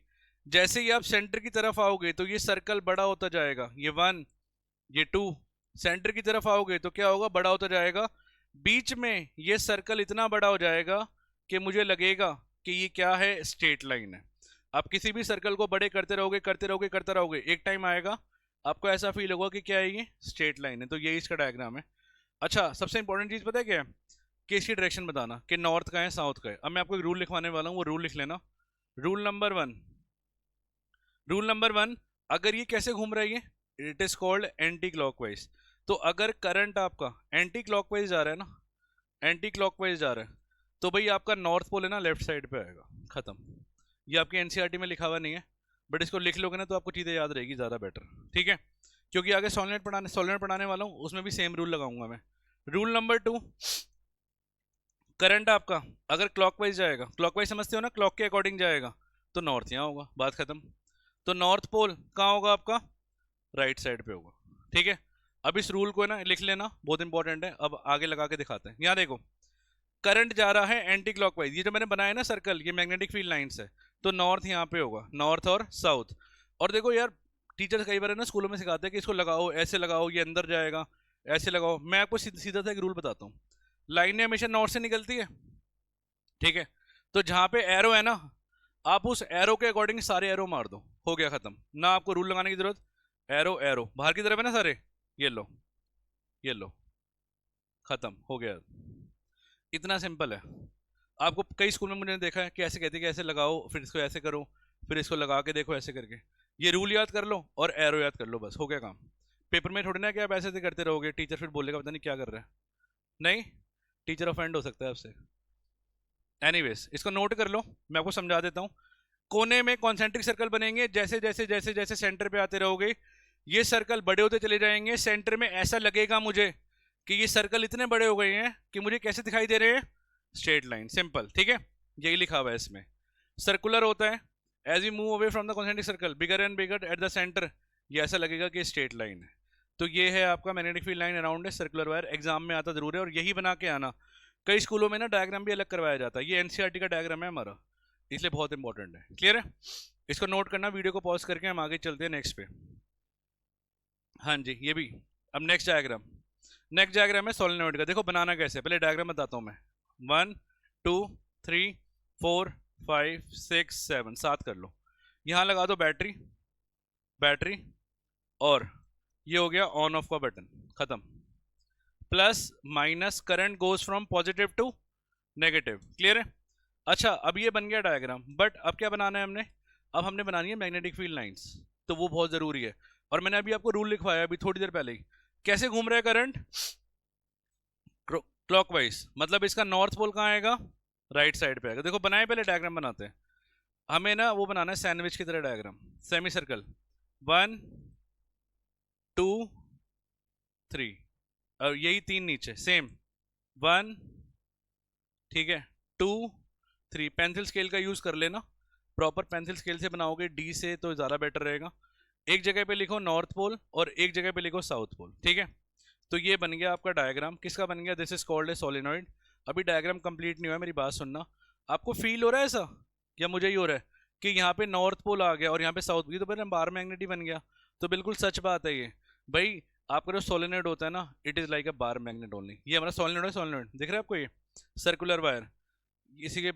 जैसे ही आप सेंटर की तरफ आओगे तो ये सर्कल बड़ा होता जाएगा, ये 1 ये 2। सेंटर की तरफ आओगे तो क्या होगा, बड़ा होता जाएगा। बीच में ये सर्कल इतना बड़ा हो जाएगा कि मुझे लगेगा कि ये क्या है, स्ट्रेट लाइन है। आप किसी भी सर्कल को बड़े करते रहोगे करते रहोगे करते रहोगे, एक टाइम आएगा आपको ऐसा फील होगा कि क्या है ये, स्ट्रेट लाइन है। तो यही इसका डायग्राम है। अच्छा, सबसे इंपॉर्टेंट चीज पता है क्या है, कि इसकी डायरेक्शन बताना कि नॉर्थ का है साउथ का है। अब मैं आपको एक रूल लिखवाने वाला हूँ, वो रूल लिख लेना। रूल नंबर 1, रूल नंबर 1, अगर ये कैसे घूम रहा है ये, it is called anti clockwise. तो अगर करंट आपका एंटी क्लॉकवाइज जा रहा है ना, एंटी क्लॉकवाइज जा रहा है, तो भाई आपका नॉर्थ पोल है ना लेफ्ट साइड पे आएगा, खत्म। ये आपकी एनसीईआरटी में लिखा हुआ नहीं है, बट इसको लिख लोगे ना तो आपको चीज़ें याद रहेगी ज़्यादा बेटर, ठीक है। क्योंकि आगे सोलनेट पढ़ाने वाला हूँ, उसमें भी सेम रूल लगाऊंगा मैं। रूल नंबर 2, करंट आपका अगर क्लॉकवाइज जाएगा, क्लॉकवाइज समझते हो ना, क्लॉक के अकॉर्डिंग जाएगा, तो नॉर्थ यहाँ होगा, बात खत्म। तो नॉर्थ पोल कहाँ होगा आपका, राइट साइड पे होगा, ठीक है। अब इस रूल को ना लिख लेना, बहुत इंपॉर्टेंट है। अब आगे लगा के दिखाते हैं। यहाँ देखो, करंट जा रहा है एंटी क्लॉकवाइज, ये जो मैंने बनाया ना सर्कल, ये मैग्नेटिक फील्ड लाइंस है, तो नॉर्थ यहाँ पे होगा, नॉर्थ और साउथ। और देखो यार, टीचर्स कई बार है ना स्कूलों में सिखाते हैं कि इसको लगाओ, ऐसे लगाओ, ये अंदर जाएगा, ऐसे लगाओ। मैं आपको सीधा सा एक रूल बताता हूँ। लाइनें हमेशा नॉर्थ से निकलती है, ठीक है। तो जहाँ पे एरो है ना, आप उस एरो के अकॉर्डिंग सारे एरो मार दो, हो गया खत्म। ना आपको रूल लगाने की जरूरत। एरो एरो बाहर की तरफ है ना सारे, ये लो, ये लो, खत्म हो गया। इतना सिंपल है। आपको कई स्कूल में मुझे देखा है कि ऐसे कहते हैं कि ऐसे लगाओ, फिर इसको ऐसे करो, फिर इसको लगा के देखो ऐसे करके। ये रूल याद कर लो और एरो याद कर लो, बस हो गया काम। पेपर में थोड़ी ना कि आप ऐसे ऐसे करते रहोगे, टीचर फिर बोलेगा पता नहीं क्या कर रहा है। नहीं, टीचर ऑफेंड हो सकता है आपसे। एनीवेज, इसको नोट कर लो, मैं आपको समझा देता हूँ। कोने में कॉन्सेंट्रिक सर्कल बनेंगे, जैसे जैसे जैसे जैसे सेंटर पे आते रहोगे ये सर्कल बड़े होते चले जाएंगे। सेंटर में ऐसा लगेगा मुझे कि ये सर्कल इतने बड़े हो गए हैं कि मुझे कैसे दिखाई दे रहे हैं, स्ट्रेट लाइन, सिंपल, ठीक है। यही लिखा हुआ है इसमें। सर्कुलर होता है, as you move away from the concentric circle bigger and bigger at the centre, ये ऐसा लगेगा कि स्ट्रेट लाइन है। तो ये है आपका मैग्नेटिक फील्ड लाइन अराउंड है सर्कुलर वायर। एग्जाम में आता जरूर है, और यही बना के आना। कई स्कूलों में ना डायग्राम भी अलग करवाया जाता है, ये एनसीईआरटी का डायग्राम है हमारा, इसलिए बहुत इंपॉर्टेंट है। क्लियर है, इसको नोट करना। वीडियो को पॉज करके हम आगे चलते हैं नेक्स्ट पे। हाँ जी, ये भी। अब नेक्स्ट डायग्राम, नेक्स्ट डायग्राम है सोलेनोइड का। देखो बनाना कैसे, पहले डायग्राम बताता हूँ मैं। 1 2 3 4 5 6 7, 7 कर लो। यहाँ लगा दो बैटरी, बैटरी, और ये हो गया ऑन ऑफ का बटन, खत्म। Plus minus, current goes from positive to negative. Clear है। अच्छा, अब ये बन गया डायग्राम, बट अब क्या बनाना है हमने, अब हमने बनानी है मैग्नेटिक फील्ड लाइंस, तो वो बहुत जरूरी है। और मैंने अभी आपको रूल लिखवाया अभी थोड़ी देर पहले ही। कैसे घूम रहा है करंट, क्लॉकवाइज, मतलब इसका नॉर्थ पोल कहाँ आएगा, राइट साइड पे आएगा। देखो बनाए, पहले डायग्राम बनाते हैं। हमें ना वो बनाना है सैंडविच की तरह डायग्राम, सेमी सर्कल। 1 2 3, और यही 3 नीचे सेम, 1, ठीक है, 2 3। पेंसिल स्केल का यूज कर लेना, प्रॉपर पेंसिल स्केल से बनाओगे, डी से, तो ज़्यादा बेटर रहेगा। एक जगह पे लिखो नॉर्थ पोल और एक जगह पे लिखो साउथ पोल, ठीक है। तो ये बन गया आपका डायग्राम, किसका बन गया, this is called a solenoid. अभी डायग्राम कंप्लीट नहीं हुआ, मेरी बात सुनना। आपको फील हो रहा है ऐसा, या मुझे ही हो रहा है कि यहाँ पे नॉर्थ पोल आ गया और यहाँ पे साउथ, ये तो फिर बार मैग्नेट ही बन गया। तो बिल्कुल सच बात है ये भाई। आपका जो सोलेनोइड होता है ना, it is like a bar magnet only. ये हमारा सोलेनोइड है, सोलेनोइड दिख रहा है आपको, ये सर्कुलर वायर, इसी के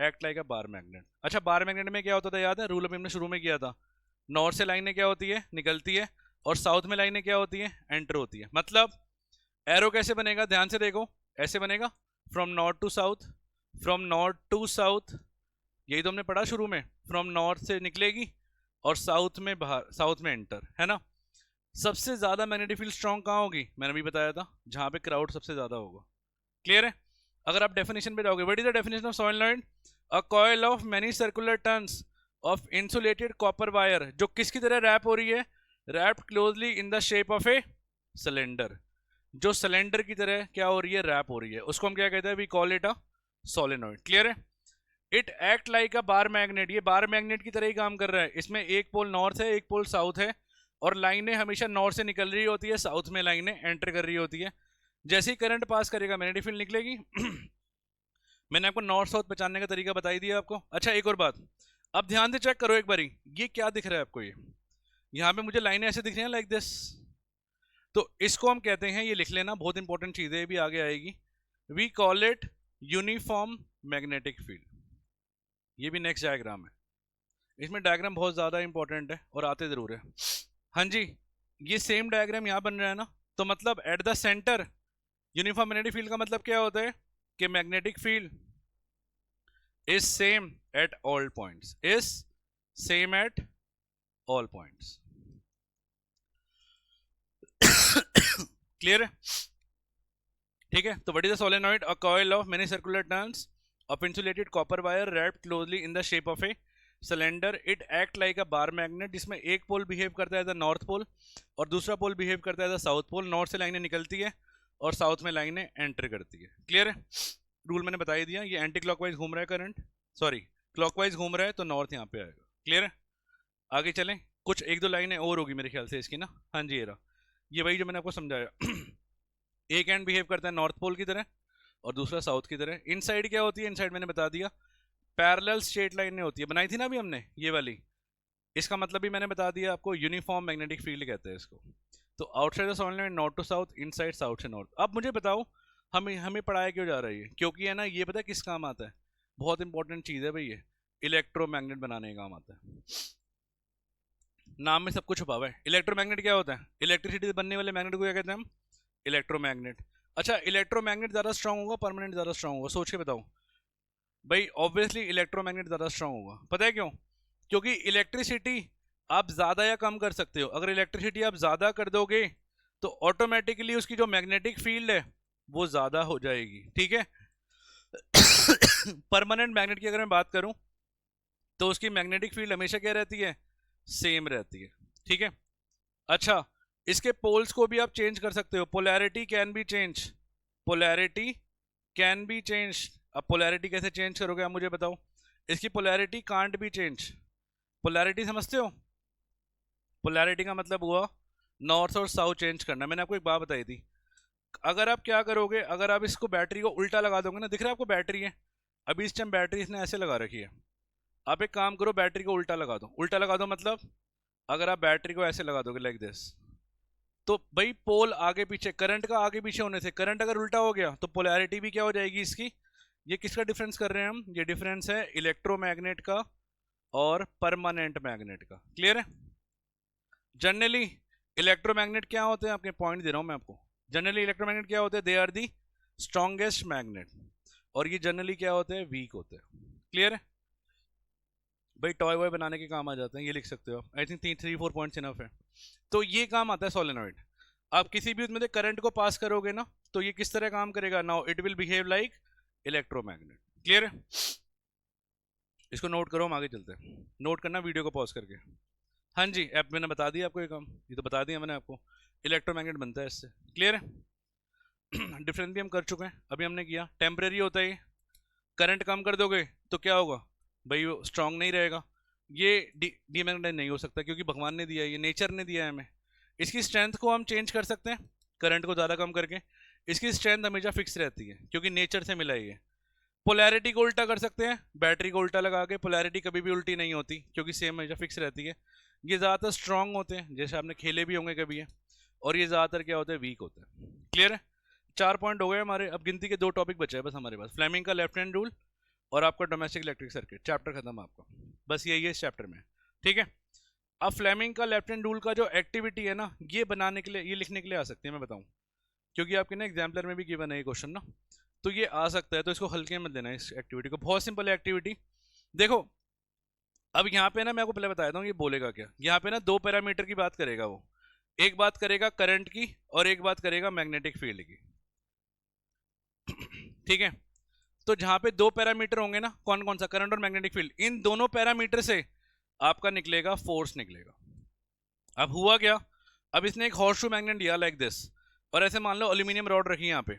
act like a bar magnet. अच्छा, बार मैग्नेट में क्या होता था याद है, रूल अभी हमने शुरू में किया था, नॉर्थ से लाइनें क्या होती है, निकलती है, और साउथ में लाइनें क्या होती है, एंटर होती है। मतलब एरो कैसे बनेगा, ध्यान से देखो, ऐसे बनेगा, from north to south, from north to south, यही तो हमने पढ़ा शुरू में, फ्रॉम नॉर्थ से निकलेगी और साउथ में बाहर, साउथ में एंटर, है ना। सबसे ज्यादा मैग्नेटिक फील्ड स्ट्रॉन्ग कहाँ होगी, मैंने भी बताया था, जहां पे क्राउड सबसे ज्यादा होगा। क्लियर है। अगर आप डेफिनेशन पे जाओगे, what is the definition of solenoid, a coil of many circular turns of insulated copper wire, जो किसकी तरह रैप हो रही है, wrapped closely in the shape of a cylinder, जो सिलेंडर की तरह क्या हो रही है, रैप हो रही है, उसको हम क्या कहते हैं, we call it a solenoid. Clear है। It act like a bar magnet, ये बार मैग्नेट की तरह ही काम कर रहा है। इसमें एक पोल नॉर्थ है, एक पोल साउथ है, और लाइनें हमेशा नॉर्थ से निकल रही होती है, साउथ में लाइनें एंटर कर रही होती है। जैसे ही करंट पास करेगा मैग्नेटिक फील्ड निकलेगी। मैंने आपको नॉर्थ साउथ पहचानने का तरीका बता ही दिया आपको। अच्छा, एक और बात, अब ध्यान से चेक करो एक बारी, ये क्या दिख रहा है आपको, ये यहाँ पे मुझे लाइनें ऐसे दिख रही हैं लाइक दिस, तो इसको हम कहते हैं, ये लिख लेना, बहुत इंपॉर्टेंट चीज है, भी आगे आएगी, we call it uniform magnetic field. ये भी नेक्स्ट डायग्राम है, इसमें डायग्राम बहुत ज्यादा इंपॉर्टेंट है और आते जरूर है। हाँ जी, ये सेम डायग्राम यहाँ बन रहा है ना, तो मतलब eight the centre uniform magnetic field का मतलब क्या होता है कि magnetic field is same at all points, is same at all points. Clear है, ठीक है। तो what is the solenoid, a coil of many circular turns of insulated copper wire wrapped closely in the shape of a cylinder, it act like a bar magnet, जिसमें एक पोल behave करता है as अ north pole और दूसरा पोल behave करता है as a south pole. North से लाइनें निकलती है और साउथ में लाइनें एंटर करती है। क्लियर है। रूल मैंने बता ही दिया, ये एंटी क्लॉकवाइज घूम रहा है करंट, सॉरी क्लॉकवाइज घूम रहा है, तो नॉर्थ यहाँ पे आएगा। क्लियर है। आगे चलें, कुछ एक दो लाइनें और होगी मेरे ख्याल से इसकी ना। हाँ जी, ये वही जो मैंने आपको समझाया। एक एंड बिहेव करता है नॉर्थ पोल की तरह और दूसरा साउथ की तरह। इन साइड क्या होती है, इन साइड मैंने बता दिया, पैरेलल स्ट्रेट लाइनें होती है, बनाई थी ना अभी हमने ये वाली, इसका मतलब भी मैंने बता दिया आपको, यूनिफॉर्म मैग्नेटिक फील्ड कहते हैं इसको। तो outside the solenoid north to south, inside south से नॉर्थ। अब मुझे बताओ, हमें हमें पढ़ाया क्यों जा रही है, क्योंकि है ना, ये पता है किस काम आता है, बहुत इंपॉर्टेंट चीज है भाई, ये इलेक्ट्रोमैग्नेट बनाने का काम आता है। नाम में सब कुछ छुपा हुआ है। इलेक्ट्रोमैग्नेट क्या होता है, इलेक्ट्रिसिटी से बनने वाले मैग्नेट को क्या कहते हैं हम, इलेक्ट्रोमैग्नेट। अच्छा, इलेक्ट्रोमैग्नेट ज्यादा स्ट्रांग होगा, परमानेंट ज्यादा स्ट्रांग होगा, सोच के बताओ भाई। ऑब्वियसली इलेक्ट्रोमैग्नेट ज्यादा स्ट्रांग होगा, पता है क्यों, क्योंकि इलेक्ट्रिसिटी आप ज्यादा या कम कर सकते हो। अगर इलेक्ट्रिसिटी आप ज्यादा कर दोगे तो ऑटोमेटिकली उसकी जो मैग्नेटिक फील्ड है वो ज्यादा हो जाएगी, ठीक है। परमानेंट मैग्नेट की अगर मैं बात करूं तो उसकी मैग्नेटिक फील्ड हमेशा क्या रहती है, सेम रहती है, ठीक है। अच्छा, इसके पोल्स को भी आप चेंज कर सकते हो, polarity can be change, polarity can be change. अब पोलैरिटी कैसे चेंज करोगे आप मुझे बताओ, इसकी polarity can't be change. Polarity समझते हो, पोलैरिटी का मतलब हुआ नॉर्थ और साउथ चेंज करना। मैंने आपको एक बात बताई थी, अगर आप क्या करोगे, अगर आप इसको बैटरी को उल्टा लगा दोगे ना, दिख रहा है आपको बैटरी है, अभी इस टाइम बैटरी इसने ऐसे लगा रखी है, आप एक काम करो, बैटरी को उल्टा लगा दो। उल्टा लगा दो मतलब अगर आप बैटरी को ऐसे लगा दोगे लाइक दिस, तो भाई पोल आगे पीछे, करंट का आगे पीछे होने से करंट अगर उल्टा हो गया तो पोलैरिटी भी क्या हो जाएगी इसकी। ये किसका डिफरेंस कर रहे हैं हम, ये डिफरेंस है इलेक्ट्रोमैग्नेट का और परमानेंट मैग्नेट का। क्लियर है। जनरली इलेक्ट्रोमैग्नेट क्या होते हैं, आपके पॉइंट दे रहा हूं मैं आपको, जनरली इलेक्ट्रोमैग्नेट क्या होते हैं, they are the strongest magnet, और ये जनरली क्या होते हैं, वीक होते हैं। क्लियर है भाई, टॉय वॉय बनाने के काम आ जाते हैं, ये लिख सकते हो। आई थिंक 3-4 पॉइंट्स इनफ है। तो ये काम आता है सोलेनोइड। आप किसी भी उसमें करंट को पास करोगे ना, तो ये किस तरह काम करेगा, now it will behave like electromagnet. Clear है। इसको नोट करो, हम आगे चलते हैं, नोट करना वीडियो को पॉज करके। हाँ जी, ऐप मैंने बता दिया आपको ये काम, ये तो बता दिया मैंने आपको, इलेक्ट्रोमैग्नेट बनता है इससे। क्लियर है। डिफरेंस भी हम कर चुके हैं, अभी हमने किया टेम्परेरी होता है, करंट कम कर दोगे तो क्या होगा भाई, वो स्ट्रांग नहीं रहेगा, ये डीमैग्नेटाइज नहीं हो सकता, क्योंकि भगवान ने दिया है, ये नेचर ने दिया है हमें। इसकी स्ट्रेंथ को हम चेंज कर सकते हैं करंट को ज़्यादा कम करके, इसकी स्ट्रेंथ हमेशा फिक्स रहती है क्योंकि नेचर से मिला है ये। पोलैरिटी को उल्टा कर सकते हैं, बैटरी को उल्टा लगा के। पोलैरिटी कभी भी उल्टी नहीं होती क्योंकि सेम हमेशा फिक्स रहती है। ये ज़्यादातर स्ट्रांग होते हैं, जैसे आपने खेले भी होंगे कभी है, और ये ज़्यादातर क्या होते हैं, वीक होते हैं। क्लियर है? 4 पॉइंट हो गए हमारे। अब गिनती के 2 टॉपिक बचे हैं बस हमारे पास, फ्लेमिंग का लेफ्ट हैंड रूल और आपका डोमेस्टिक इलेक्ट्रिक सर्किट। चैप्टर खत्म आपका, बस यही है इस चैप्टर में। ठीक है, अब फ्लेमिंग का लेफ्ट हैंड रूल का जो एक्टिविटी है ना, ये बनाने के लिए, ये लिखने के लिए आ सकती है, मैं बताऊं, क्योंकि आपके ना एग्जाम्पलर में भी गिवन है ये क्वेश्चन ना, तो ये आ सकता है, तो इसको हल्के मत लेना इस एक्टिविटी को। बहुत सिंपल है एक्टिविटी। देखो अब यहाँ पे ना मैं आपको पहले बताया था ये बोलेगा क्या। यहाँ पे ना 2 पैरामीटर की बात करेगा वो, एक बात करेगा करंट की और एक बात करेगा मैग्नेटिक फील्ड की। ठीक है, तो जहां पे 2 पैरामीटर होंगे ना, कौन कौन सा, करंट और मैग्नेटिक फील्ड, इन दोनों पैरामीटर से आपका निकलेगा फोर्स निकलेगा। अब हुआ क्या, अब इसने एक हॉर्सशू मैग्नेट लिया लाइक दिस, और ऐसे मान लो एल्यूमिनियम रॉड रखी है यहाँ पे।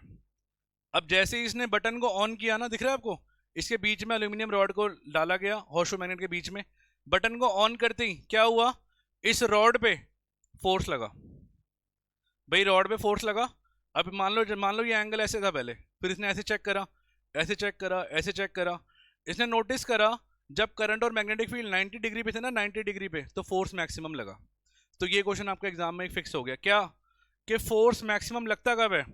अब जैसे ही इसने बटन को ऑन किया ना, दिख रहा है आपको, इसके बीच में एल्यूमिनियम रॉड को डाला गया हॉर्सशू मैग्नेट के बीच में। बटन को ऑन करते ही क्या हुआ, इस रॉड पे फोर्स लगा। भाई रॉड पे फोर्स लगा। अब मान लो ये एंगल ऐसे था पहले, फिर इसने ऐसे चेक करा, ऐसे चेक करा, ऐसे चेक करा। इसने नोटिस करा जब करंट और मैग्नेटिक फील्ड 90 डिग्री पे थे ना, 90 डिग्री पे, तो फोर्स मैक्सिमम लगा। तो ये क्वेश्चन आपके एग्जाम में फिक्स हो गया क्या, कि फोर्स मैक्सिमम लगता कब है,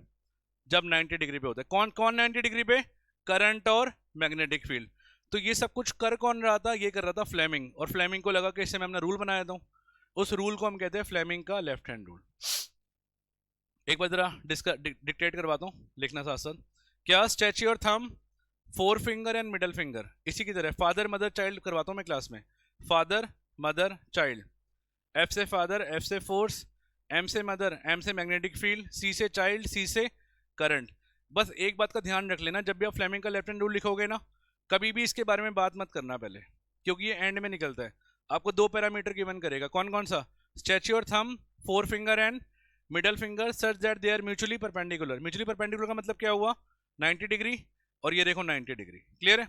जब 90 डिग्री पे होता है। कौन कौन 90 डिग्री पे, करंट और मैग्नेटिक फील्ड। तो ये सब कुछ कर कौन रहा था, ये कर रहा था फ्लेमिंग। और फ्लेमिंग को लगा कि इससे मैं अपना रूल बनाया था, उस रूल को हम कहते हैं फ्लेमिंग का लेफ्ट हैंड रूल। एक बार जरा डिक्टेट करवाता हूँ, लिखना साथ साथ। क्या, stretch your thumb, 4 finger and middle finger, इसी की तरह फादर मदर चाइल्ड करवाता हूँ मैं क्लास में। फादर मदर चाइल्ड, एफ से फादर, एफ से फोर्स, एम से मदर, एम से मैग्नेटिक फील्ड, सी से चाइल्ड, सी से करंट। बस एक बात का ध्यान रख लेना, जब भी आप फ्लेमिंग का लेफ्ट हैंड रूल लिखोगे ना, कभी भी इसके बारे में बात मत करना पहले, क्योंकि ये एंड में निकलता है। आपको 2 पैरामीटर गिवन करेगा, कौन कौन सा, stretch your thumb, 4 finger and middle finger such that they are mutually perpendicular. Mutually perpendicular का मतलब क्या हुआ, 90 डिग्री, और ये देखो 90 डिग्री। क्लियर है?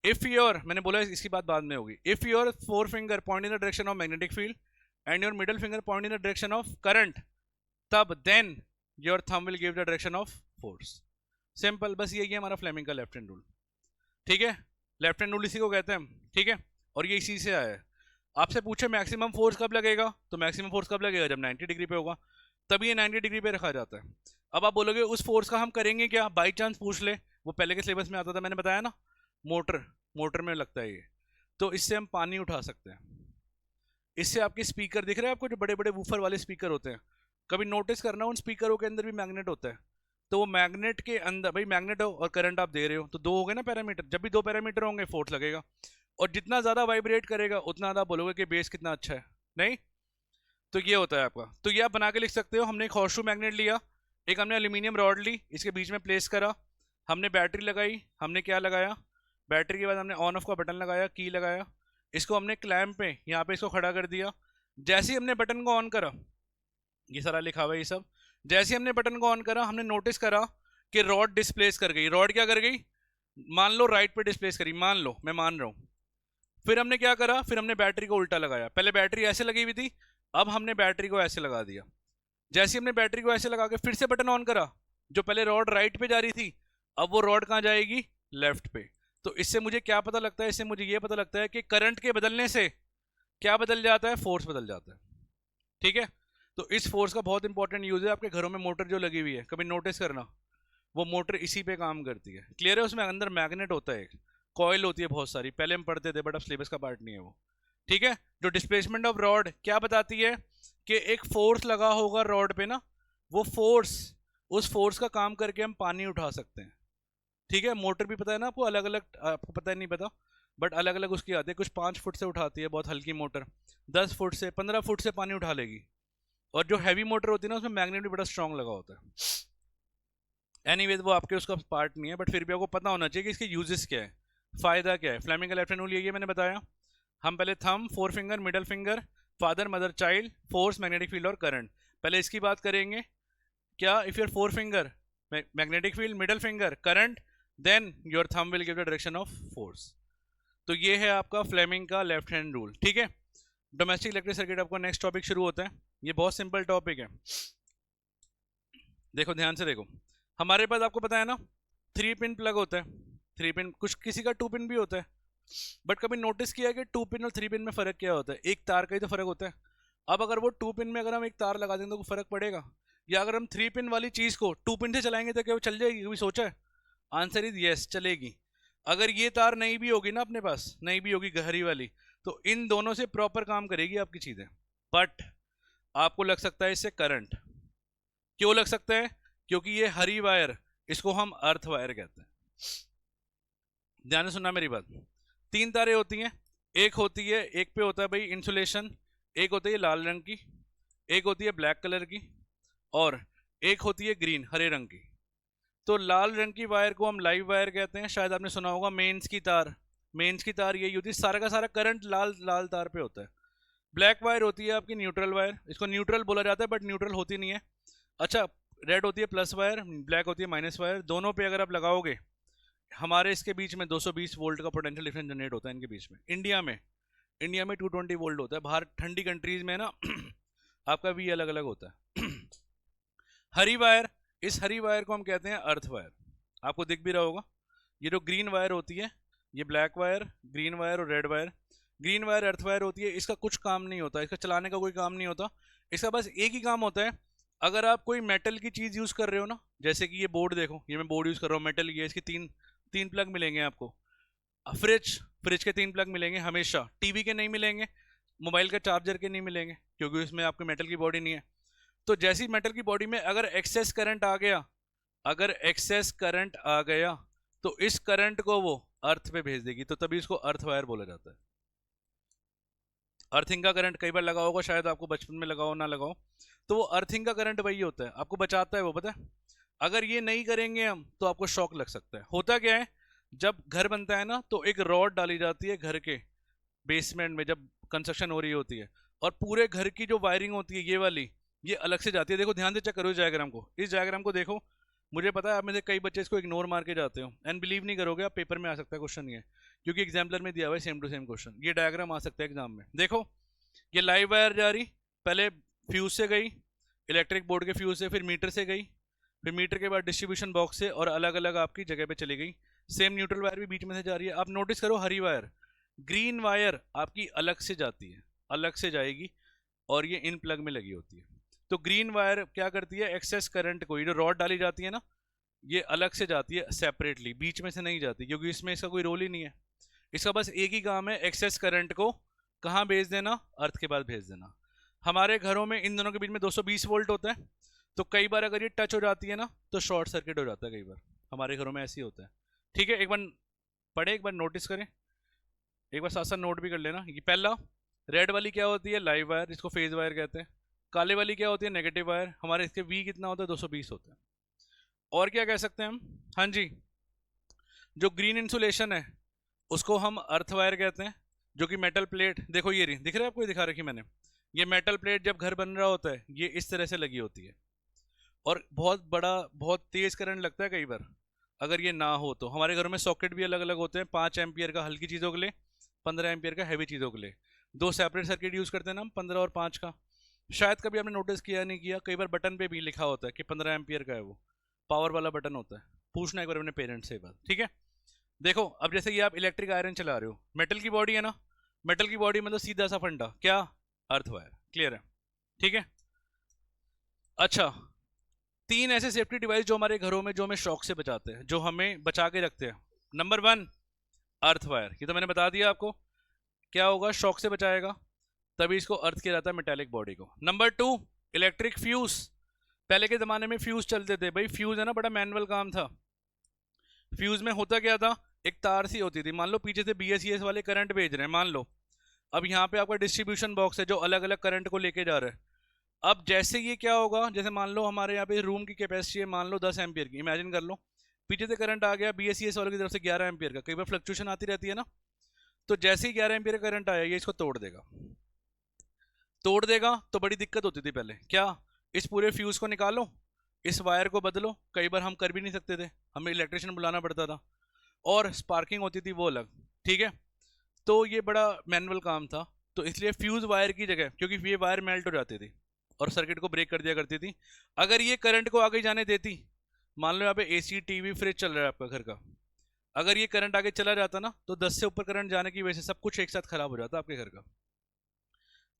इफ योर, मैंने बोला इसकी बात बाद में होगी, if your 4 finger point in the direction of magnetic field and your middle finger point in the direction of current, तब then your thumb will give the direction of force. Simple, बस यही है हमारा फ्लेमिंग का left hand rule. ठीक है, left hand rule इसी को कहते हैं हम। ठीक है, और ये इसी से आया है। आपसे पूछे मैक्सिमम फोर्स कब लगेगा, तो मैक्सिमम फोर्स कब लगेगा, जब 90 डिग्री पे होगा, तभी ये 90 डिग्री पे रखा जाता है। अब आप बोलोगे उस फोर्स का हम करेंगे क्या, बाई चांस पूछ ले, वो पहले के सिलेबस में आता था, मैंने बताया ना, मोटर, मोटर में लगता है ये, तो इससे हम पानी उठा सकते हैं। इससे आपके स्पीकर दिख रहे हैं आपको, जो बड़े बड़े वूफर वाले स्पीकर होते हैं, कभी नोटिस करना उन स्पीकरों के अंदर भी मैग्नेट होता है। तो वो मैग्नेट के अंदर, भाई मैग्नेट हो और करंट आप दे रहे हो, तो 2 हो गए ना पैरामीटर, जब भी 2 पैरामीटर होंगे फोर्स लगेगा। और जितना ज्यादा वाइब्रेट करेगा उतना ज्यादा बोलोगे कि बेस कितना अच्छा है, नहीं? तो ये होता है आपका। तो ये आप बना के लिख सकते हो, हमने एक हॉर्सशू मैग्नेट लिया, एक हमने एल्यूमिनियम रॉड ली, इसके बीच में प्लेस करा, हमने बैटरी लगाई, हमने क्या लगाया, बैटरी के बाद हमने ऑन ऑफ का बटन लगाया, की लगाया, इसको हमने क्लैंप पे यहाँ पे इसको खड़ा कर दिया। जैसे ही हमने बटन को ऑन करा, ये सारा लिखा हुआ है ये सब, जैसे ही हमने बटन को ऑन करा, हमने नोटिस करा कि रॉड डिस्प्लेस कर गई। रॉड क्या कर गई, मान लो राइट पे डिस्प्लेस करी, मान लो, मैं मान रहा हूँ। फिर हमने क्या करा, फिर हमने बैटरी को उल्टा लगाया। पहले बैटरी ऐसे लगी हुई थी, अब हमने बैटरी को ऐसे लगा दिया। जैसे हमने बैटरी को ऐसे लगा के फिर से बटन ऑन करा, जो पहले रॉड राइट पे जा रही थी, अब वो रॉड कहाँ जाएगी, लेफ्ट पे। तो इससे मुझे क्या पता लगता है, इससे मुझे ये पता लगता है कि करंट के बदलने से क्या बदल जाता है, फोर्स बदल जाता है। ठीक है, तो इस फोर्स का बहुत इंपॉर्टेंट यूज है। आपके घरों में मोटर जो लगी हुई है, कभी नोटिस करना, वो मोटर इसी पे काम करती है। क्लियर है? उसमें अंदर मैग्नेट होता है, कॉइल होती है बहुत सारी, पहले हम पढ़ते थे, बट अब सिलेबस का पार्ट नहीं है वो। ठीक है, जो डिस्प्लेसमेंट ऑफ रॉड क्या बताती है, कि एक फोर्स लगा होगा रॉड पे ना, वो फोर्स, उस फोर्स का काम करके हम पानी उठा सकते हैं। ठीक है, मोटर भी पता है ना आपको, अलग अलग, आपको पता है नहीं पता, बट अलग अलग उसकी आती है। कुछ 5 फुट से उठाती है बहुत हल्की मोटर, 10 फुट से, 15 फुट से पानी उठा लेगी। और जो हैवी मोटर होती है ना, उसमें मैग्नेट भी बड़ा स्ट्रांग लगा होता है। एनीवेज वो आपके उसका पार्ट नहीं है, बट फिर भी आपको पता होना चाहिए कि इसके यूजेस क्या है, फायदा क्या है। फ्लेमिंग का लेफ्ट हैंड रूल ये मैंने बताया। हम पहले thumb, 4 finger, middle finger, father mother child, force, magnetic field और करंट, पहले इसकी बात करेंगे। क्या, if your 4 finger magnetic field, middle finger current, then your thumb will give the direction of force. तो ये है आपका फ्लेमिंग का लेफ्ट हैंड रूल। ठीक है, डोमेस्टिक इलेक्ट्रिक सर्किट आपका नेक्स्ट टॉपिक शुरू होता है। ये बहुत सिंपल टॉपिक है, देखो ध्यान से देखो। हमारे पास आपको पता है ना 3 पिन प्लग होता है, 3 पिन, कुछ किसी का 2 पिन भी होता है, बट कभी नोटिस किया है कि 2 पिन और 3 पिन में फ़र्क क्या होता है? एक तार का ही तो फ़र्क होता है। अब अगर वो 2 पिन में अगर हम एक तार लगा देंगे तो कोई फ़र्क पड़ेगा? या अगर हम 3 पिन वाली चीज़ को 2 पिन से चलाएंगे तो क्या वो चल जाएगी? कभी सोचा है? आंसर इज यस, चलेगी। अगर ये तार नहीं भी होगी ना अपने पास, नहीं भी होगी गहरी वाली, तो इन दोनों से प्रॉपर काम करेगी आपकी चीज़ें। बट आपको लग सकता है इससे करंट। क्यों लग सकता है? क्योंकि ये हरी वायर, इसको हम अर्थ वायर कहते हैं। ध्यान से सुनना मेरी बात। 3 तारें होती हैं, एक होती है, एक पे होता है भाई इंसुलेशन, एक होती है लाल रंग की, एक होती है ब्लैक कलर की, और एक होती है ग्रीन हरे रंग की। तो लाल रंग की वायर को हम लाइव वायर कहते हैं। शायद आपने सुना होगा मेंस की तार, मेंस की तार यही होती है, सारा का सारा करंट लाल लाल तार पे होता है। ब्लैक वायर होती है आपकी न्यूट्रल वायर, इसको न्यूट्रल बोला जाता है बट न्यूट्रल होती नहीं है। अच्छा, रेड होती है प्लस वायर, ब्लैक होती है माइनस वायर। दोनों पे अगर आप लगाओगे, हमारे इसके बीच में 220 वोल्ट का पोटेंशियल डिफरेंस जनरेट होता है इनके बीच में। इंडिया में 220 वोल्ट होता है। बाहर ठंडी कंट्रीज में ना आपका वी अलग अलग होता है। हरी वायर, इस हरी वायर को हम कहते हैं अर्थ वायर। आपको दिख भी रहा होगा, ये जो ग्रीन वायर होती है, ये ब्लैक वायर, ग्रीन वायर और red wire. Green wire earth wire होती है। इसका कुछ काम नहीं होता, इसका चलाने का कोई काम नहीं होता। इसका बस एक ही काम होता है, अगर आप कोई मेटल की चीज़ यूज़ कर रहे हो ना, जैसे कि ये बोर्ड देखो, ये मैं बोर्ड यूज़ कर रहा हूँ मेटल, ये इसकी तीन प्लग मिलेंगे आपको। फ्रिज के 3 प्लग मिलेंगे हमेशा, टीवी के नहीं मिलेंगे, मोबाइल के चार्जर के नहीं मिलेंगे, क्योंकि उसमें आपकी मेटल की बॉडी नहीं है। तो जैसी मेटल की बॉडी में अगर एक्सेस करंट आ गया, तो इस करंट को वो अर्थ पे भेज देगी, तो तभी इसको अर्थ वायर बोला जाता है। अर्थिंग का करंट कई बार लगा होगा, शायद आपको बचपन में लगाओ ना लगाओ, तो वो अर्थिंग का करंट वही होता है, आपको बचाता है वो, पता है। अगर ये नहीं करेंगे हम तो आपको शॉक लग सकता है। होता क्या है, जब घर बनता है ना तो एक रॉड डाली जाती है घर के बेसमेंट में, जब कंस्ट्रक्शन हो रही होती है, और पूरे घर की जो वायरिंग होती है ये वाली, ये अलग से जाती है। देखो ध्यान से चेक करो इस डायग्राम को, देखो। मुझे पता है आप में से कई बच्चे इसको इग्नोर मार के जाते हो, एंड बिलीव नहीं करोगे आप, पेपर में आ सकता है क्वेश्चन ये, क्योंकि एग्जाम्पलर में दिया हुआ है सेम टू सेम क्वेश्चन। ये डायग्राम आ सकता है एग्जाम में। देखो ये लाइव वायर जा रही, पहले फ्यूज से गई, इलेक्ट्रिक बोर्ड के फ्यूज से, फिर मीटर से गई, फिर मीटर के बाद डिस्ट्रीब्यूशन बॉक्स से, और अलग अलग आपकी जगह पे चली गई। सेम न्यूट्रल वायर भी बीच में से जा रही है। आप नोटिस करो हरी वायर, ग्रीन वायर आपकी अलग से जाती है, अलग से जाएगी, और ये इन प्लग में लगी होती है। तो ग्रीन वायर क्या करती है, एक्सेस करंट को, ये जो रॉड डाली जाती है ना, ये अलग से जाती है सेपरेटली, बीच में से नहीं जाती, क्योंकि इसमें इसका कोई रोल ही नहीं है। इसका बस एक ही काम है, एक्सेस करंट को कहाँ भेज देना, अर्थ के बाद भेज देना। हमारे घरों में इन दोनों के बीच में 220 वोल्ट होता है, तो कई बार अगर ये टच हो जाती है ना तो शॉर्ट सर्किट हो जाता है, कई बार हमारे घरों में ऐसे ही होता है। ठीक है, एक बार पढ़े, एक बार नोटिस करें, एक बार साथ साथ नोट भी कर लेना। ये पहला, रेड वाली क्या होती है, लाइव वायर, जिसको फेज वायर कहते हैं। काले वाली क्या होती है, नेगेटिव वायर। हमारे इसके वी कितना होता है, 220 होता है। और क्या कह सकते हैं हम, हाँ जी, जो ग्रीन इंसुलेशन है उसको हम अर्थ वायर कहते हैं, जो कि मेटल प्लेट, देखो ये रही, दिख रहा है आपको, दिखा रखी मैंने। ये मेटल प्लेट जब घर बन रहा होता है ये इस तरह से लगी होती है, और बहुत बड़ा, बहुत तेज करंट लगता है कई बार अगर ये ना हो तो। हमारे घरों में सॉकेट भी अलग अलग होते हैं, 5 एम्पियर का हल्की चीज़ों के लिए, 15 एम्पियर का हैवी चीज़ों के लिए। 2 सेपरेट सर्किट यूज़ करते हैं ना हम, 15 और 5 का। शायद कभी आपने नोटिस किया नहीं किया, कई बार बटन पे भी लिखा होता है कि 15 एम्पियर का है, वो पावर वाला बटन होता है। पूछना एक बार अपने पेरेंट्स से बात, ठीक है। देखो अब जैसे ये आप इलेक्ट्रिक आयरन चला रहे हो, मेटल की बॉडी है ना, मेटल की बॉडी में तो सीधा सा फंडा क्या, अर्थ वायर। क्लियर है, ठीक है। अच्छा, 3 ऐसे सेफ्टी डिवाइस जो हमारे घरों में, जो हमें शॉक से बचाते हैं, जो हमें बचा के रखते हैं। नंबर 1 अर्थ वायर, ये तो मैंने बता दिया आपको क्या होगा, शॉक से बचाएगा, तभी इसको अर्थ किया जाता है मेटालिक बॉडी को। Number 2 electric fuse. पहले के ज़माने में फ्यूज चलते थे भाई, फ्यूज है ना बड़ा मैनुअल काम था। फ्यूज में होता क्या था, एक तार सी होती थी, मान लो पीछे से BSES वाले करंट भेज रहे हैं, मान लो। अब यहाँ पे आपका डिस्ट्रीब्यूशन बॉक्स है जो अलग अलग करंट को लेके जा रहा है। अब जैसे ये क्या होगा, जैसे मान लो हमारे यहाँ पे रूम की कैपेसिटी है मान लो 10 एम्पियर की, इमेजिन कर लो, पीछे से करंट आ गया BSES वालों की तरफ से 11 एम्पियर का, कई बार फ्लक्चुएशन आती रहती है ना, तो जैसे ही 11 एम्पियर का करंट आया ये इसको तोड़ देगा। तो बड़ी दिक्कत होती थी पहले, क्या, इस पूरे फ्यूज को निकालो, इस वायर को बदलो, कई बार हम कर भी नहीं सकते थे, हमें इलेक्ट्रिशियन बुलाना पड़ता था, और स्पार्किंग होती थी वो अलग, ठीक है। तो ये बड़ा मैनुअल काम था, तो इसलिए फ्यूज वायर की जगह, क्योंकि ये वायर मेल्ट हो जाती थी और सर्किट को ब्रेक कर दिया करती थी, अगर ये करंट को आगे जाने देती, मान लो यहाँ पे AC, TV, फ्रिज चल रहा है आपका घर का, अगर ये करंट आगे चला जाता ना तो 10 से ऊपर करंट जाने की वजह से सब कुछ एक साथ खराब हो जाता आपके घर का।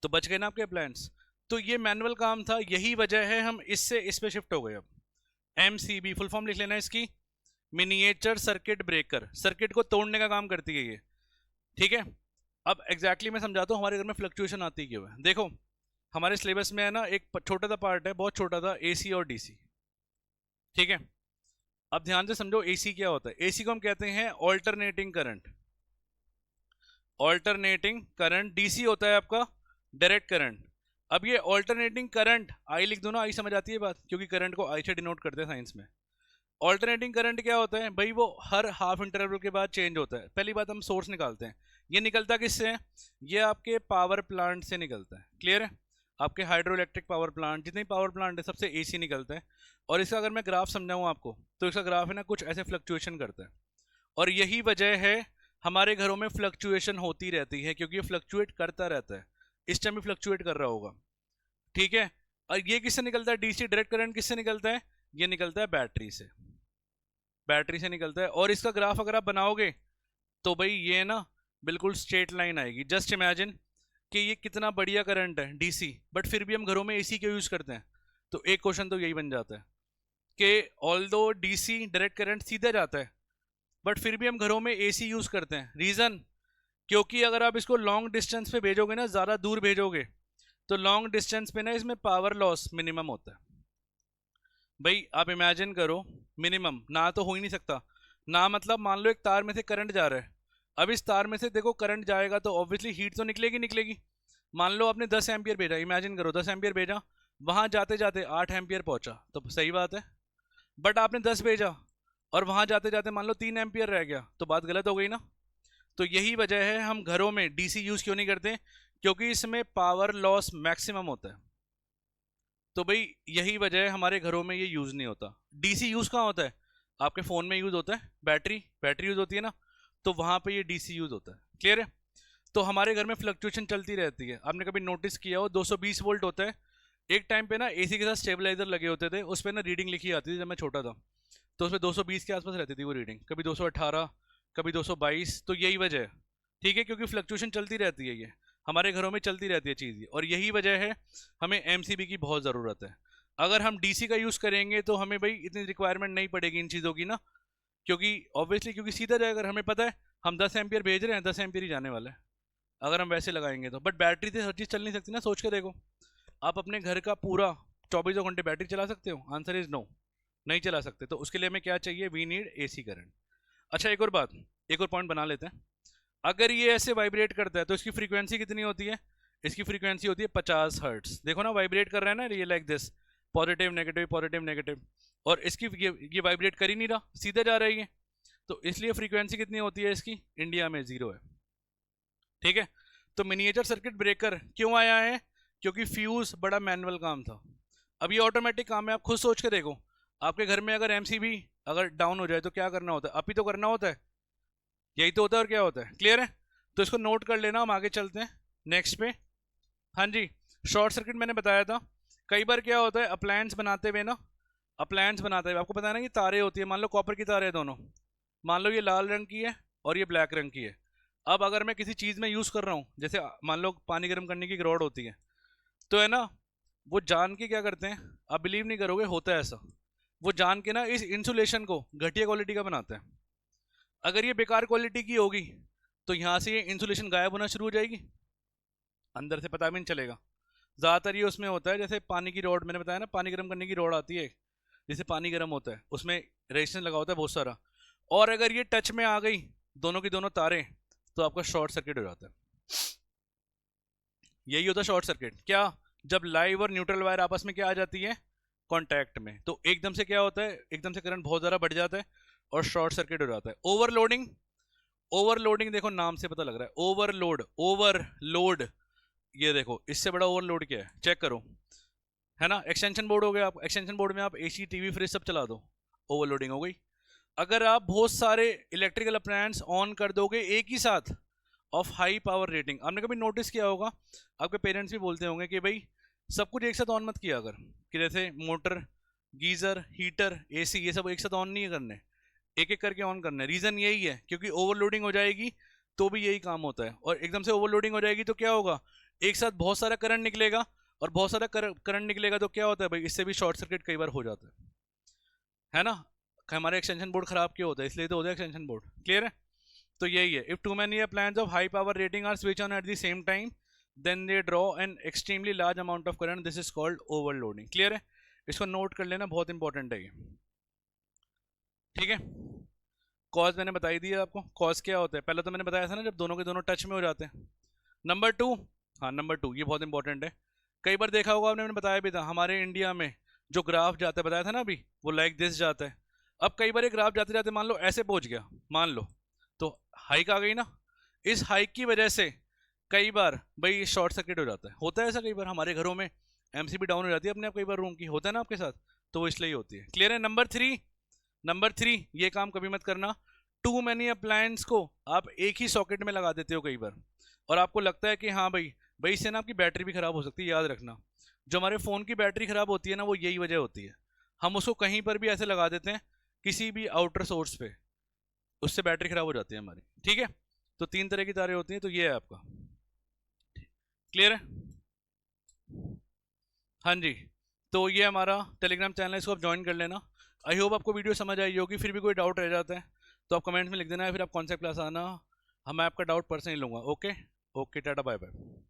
तो बच गए ना आपके अप्लायंस। तो ये मैनुअल काम था, यही वजह है हम इससे इस पे शिफ्ट हो गए। अब MCB फुल फॉर्म लिख लेना इसकी, मिनिएचर सर्किट ब्रेकर। सर्किट को तोड़ने का काम करती है ये, ठीक है। अब एग्जैक्टली मैं समझाता हूँ हमारे घर में फ्लक्चुएशन आती क्यों है। देखो हमारे सिलेबस में है ना एक छोटा सा पार्ट है, बहुत छोटा सा, AC और DC, ठीक है। अब ध्यान से समझो AC क्या होता है। AC को हम कहते हैं alternating current, alternating current. DC होता है आपका डायरेक्ट करंट। अब ये ऑल्टरनेटिंग करंट, आई लिख दो ना, आई समझ आती है बात, क्योंकि करंट को आई से डिनोट करते हैं साइंस में। ऑल्टरनेटिंग करंट क्या होता है भाई, वो हर हाफ इंटरवल के बाद चेंज होता है। पहली बात हम सोर्स निकालते हैं, ये निकलता किससे है, ये आपके पावर प्लांट से निकलता है। क्लियर है, आपके हाइड्रो इलेक्ट्रिक पावर प्लांट, जितने पावर प्लांट है सबसे AC निकलता है। और इसका अगर मैं ग्राफ समझाऊँ आपको, तो इसका ग्राफ है ना कुछ ऐसे फ्लक्चुएशन करता है। और यही वजह है हमारे घरों में फ्लक्चुएशन होती रहती है, क्योंकि ये फ्लक्चुएट करता रहता है। इस टाइम भी फ्लक्चुएट कर रहा होगा, ठीक है। और ये किससे निकलता है, DC डायरेक्ट करंट किससे निकलता है, ये निकलता है बैटरी से, बैटरी से निकलता है। और इसका ग्राफ अगर आप बनाओगे तो भाई ये ना बिल्कुल स्ट्रेट लाइन आएगी। जस्ट इमेजिन कि ये कितना बढ़िया करंट है DC, बट फिर भी हम घरों में AC क्यों यूज करते हैं। तो एक क्वेश्चन तो यही बन जाता है कि ऑल्दो DC डायरेक्ट करंट सीधा जाता है, बट फिर भी हम घरों में AC यूज करते हैं। रीजन, क्योंकि अगर आप इसको लॉन्ग डिस्टेंस पे भेजोगे ना, ज्यादा दूर भेजोगे, तो लॉन्ग डिस्टेंस पे ना इसमें पावर लॉस मिनिमम होता है। भाई आप इमेजिन करो, मिनिमम ना तो हो ही नहीं सकता ना, मतलब मान लो एक तार में से करंट जा रहा है। अब इस तार में से देखो करंट जाएगा तो ऑब्वियसली हीट तो निकलेगी निकलेगी। मान लो आपने 10 एम्पियर भेजा, इमेजिन करो 10 एम्पियर भेजा, वहां जाते जाते 8 एम्पियर पहुंचा, तो सही बात है। बट आपने 10 भेजा और वहां जाते जाते मान लो 3 एम्पियर रह गया, तो बात गलत हो गई ना। तो यही वजह है हम घरों में DC यूज क्यों नहीं करते, क्योंकि इसमें पावर लॉस मैक्सिमम होता है। तो भाई यही वजह है हमारे घरों में ये यूज नहीं होता। DC यूज कहाँ होता है, आपके फोन में यूज होता है, बैटरी बैटरी यूज होती है ना, तो वहां पे ये DC यूज होता है। क्लियर है। तो हमारे घर में फ्लक्चुएशन चलती रहती है। आपने कभी नोटिस किया हो 220 वोल्ट होता है, एक टाइम पे ना AC के साथ स्टेबलाइजर लगे होते थे, उस पर ना रीडिंग लिखी आती थी जब मैं छोटा था, तो उसमें 220 के आसपास रहती थी वो रीडिंग, कभी 218, कभी 222। तो यही वजह है, ठीक है, क्योंकि फ्लक्चुएशन चलती रहती है, ये हमारे घरों में चलती रहती है चीज़, और यही वजह है हमें MCB की बहुत ज़रूरत है। अगर हम DC का यूज़ करेंगे तो हमें भाई इतनी रिक्वायरमेंट नहीं पड़ेगी इन चीज़ों की ना, क्योंकि ऑब्वियसली क्योंकि सीधा जाएगा, अगर हमें पता है हम 10 एम्पियर भेज रहे हैं, 10 एम्पियर ही जाने वाला है अगर हम वैसे लगाएंगे तो। बट बैटरी से हर चीज़ चल नहीं सकती ना, सोच के देखो, आप अपने घर का पूरा 24 घंटे बैटरी चला सकते हो, आंसर इज नो, नहीं चला सकते। तो उसके लिए हमें क्या चाहिए, वी नीड AC करंट। अच्छा एक और बात, एक और पॉइंट बना लेते हैं। अगर ये ऐसे वाइब्रेट करता है तो इसकी फ्रीक्वेंसी कितनी होती है, इसकी फ्रीक्वेंसी होती है 50 हर्ट्स। देखो ना वाइब्रेट कर रहा है ना, ये like this, positive negative positive negative, और इसकी ये वाइब्रेट कर ही नहीं रहा, सीधे जा रही है। तो इसलिए फ्रीक्वेंसी कितनी होती है इसकी, इंडिया में 0 है, ठीक है। तो मिनिएचर सर्किट ब्रेकर क्यों आया है, क्योंकि फ्यूज बड़ा मैनुअल काम था, अब ये ऑटोमेटिक काम है। आप खुद सोच के देखो, आपके घर में अगर MCB अगर डाउन हो जाए तो क्या करना होता है, अभी तो करना होता है, यही तो होता है और क्या होता है। क्लियर है, तो इसको नोट कर लेना, हम आगे चलते हैं नेक्स्ट पे। हाँ जी, शॉर्ट सर्किट मैंने बताया था। कई बार क्या होता है अप्लायंस बनाते हुए ना, अप्लायंस बनाते हुए आपको पता है ना कि तारे होती है, मान लो कॉपर की तारे दोनों, मान लो ये लाल रंग की है और ये ब्लैक रंग की है। अब अगर मैं किसी चीज़ में यूज़ कर रहा हूँ, जैसे मान लो पानी गर्म करने की एक रॉड होती है, तो है ना वो जान के क्या करते हैं, आप बिलीव नहीं करोगे होता है ऐसा, वो जान के ना इस इंसुलेशन को घटिया क्वालिटी का बनाते हैं। अगर ये बेकार क्वालिटी की होगी तो यहाँ से ये इंसुलेशन गायब होना शुरू हो जाएगी, अंदर से पता भी नहीं चलेगा। ज़्यादातर ये उसमें होता है, जैसे पानी की रॉड, मैंने बताया ना पानी गर्म करने की रॉड आती है, जैसे पानी गर्म होता है उसमें रेजिस्टेंस लगा होता है बहुत सारा, और अगर ये टच में आ गई दोनों की दोनों तारें, तो आपका शॉर्ट सर्किट हो जाता है। यही होता है शॉर्ट सर्किट, क्या, जब लाइव और न्यूट्रल वायर आपस में क्या आ जाती है, कॉन्टैक्ट में, तो एकदम से क्या होता है, एकदम से करंट बहुत ज़्यादा बढ़ जाता है और शॉर्ट सर्किट हो जाता है। ओवरलोडिंग, ओवरलोडिंग देखो नाम से पता लग रहा है, ओवरलोड, ओवरलोड, ये देखो इससे बड़ा ओवरलोड क्या है, चेक करो, है ना। एक्सटेंशन बोर्ड हो गया, आप एक्सटेंशन बोर्ड में आप AC TV फ्रिज सब चला दो, ओवरलोडिंग हो गई। अगर आप बहुत सारे इलेक्ट्रिकल अप्लायंस ऑन कर दोगे एक ही साथ ऑफ हाई पावर रेटिंग, आपने कभी नोटिस किया होगा, आपके पेरेंट्स भी बोलते होंगे कि भाई सब कुछ एक साथ ऑन मत किया अगर, कि जैसे मोटर, गीजर, हीटर, AC ये सब एक साथ ऑन नहीं करने, एक एक करके ऑन करना है। रीजन यही है क्योंकि ओवरलोडिंग हो जाएगी तो भी यही काम होता है, और एकदम से ओवरलोडिंग हो जाएगी तो क्या होगा, एक साथ बहुत सारा करंट निकलेगा, और बहुत सारा करंट निकलेगा तो क्या होता है भाई, इससे भी शॉर्ट सर्किट कई बार हो जाता है ना। हमारे एक्सटेंशन बोर्ड खराब क्यों होता है, इसलिए तो होता है एक्सटेंशन बोर्ड। क्लियर है? तो यही है, if two many appliances of high power rating are switched on at the same time then they draw an extremely large amount of current, this is called overloading। Clear है? इसको note कर लेना, बहुत important है ये। ठीक है, cause मैंने बताई दी है आपको। कॉज क्या होता है, पहले तो मैंने बताया था ना, जब दोनों के दोनों टच में हो जाते हैं। नंबर टू, हाँ नंबर टू, ये बहुत इंपॉर्टेंट है। कई बार देखा होगा आपने, मैंने बताया भी था, हमारे इंडिया में जो ग्राफ जाता है, बताया था ना अभी, वो लाइक दिस जाता है। अब कई बार ये ग्राफ जाते जाते मान लो ऐसे पहुंच गया, मान लो, तो हाइक आ गई ना, इस हाइक की वजह से कई बार भाई शॉर्ट सर्किट हो जाता है। होता है ऐसा कई बार हमारे घरों में, एमसीबी डाउन हो जाती है अपने आप कई बार रूम की, होता है ना आपके साथ, तो वो इसलिए होती है। क्लियर है? नंबर थ्री, नंबर थ्री, ये काम कभी मत करना, टू मैनी अप्लायंस को आप एक ही सॉकेट में लगा देते हो कई बार, और आपको लगता है कि हाँ भाई भाई इससे ना आपकी बैटरी भी खराब हो सकती है। याद रखना, जो हमारे फ़ोन की बैटरी खराब होती है ना, वो यही वजह होती है, हम उसको कहीं पर भी ऐसे लगा देते हैं किसी भी आउटर सोर्स पे, उससे बैटरी खराब हो जाती है हमारी। ठीक है, तो तीन तरह की तारें होती हैं, तो ये है आपका। क्लियर है? हाँ जी, तो ये हमारा टेलीग्राम चैनल है, इसको आप ज्वाइन कर लेना। आई होप आपको वीडियो समझ आई होगी। फिर भी कोई डाउट रह जाता है तो आप कमेंट में लिख देना, फिर आप कॉन्सेप्ट क्लास आना, हम आपका डाउट पर्सनली लूँगा। Okay okay, tata bye bye.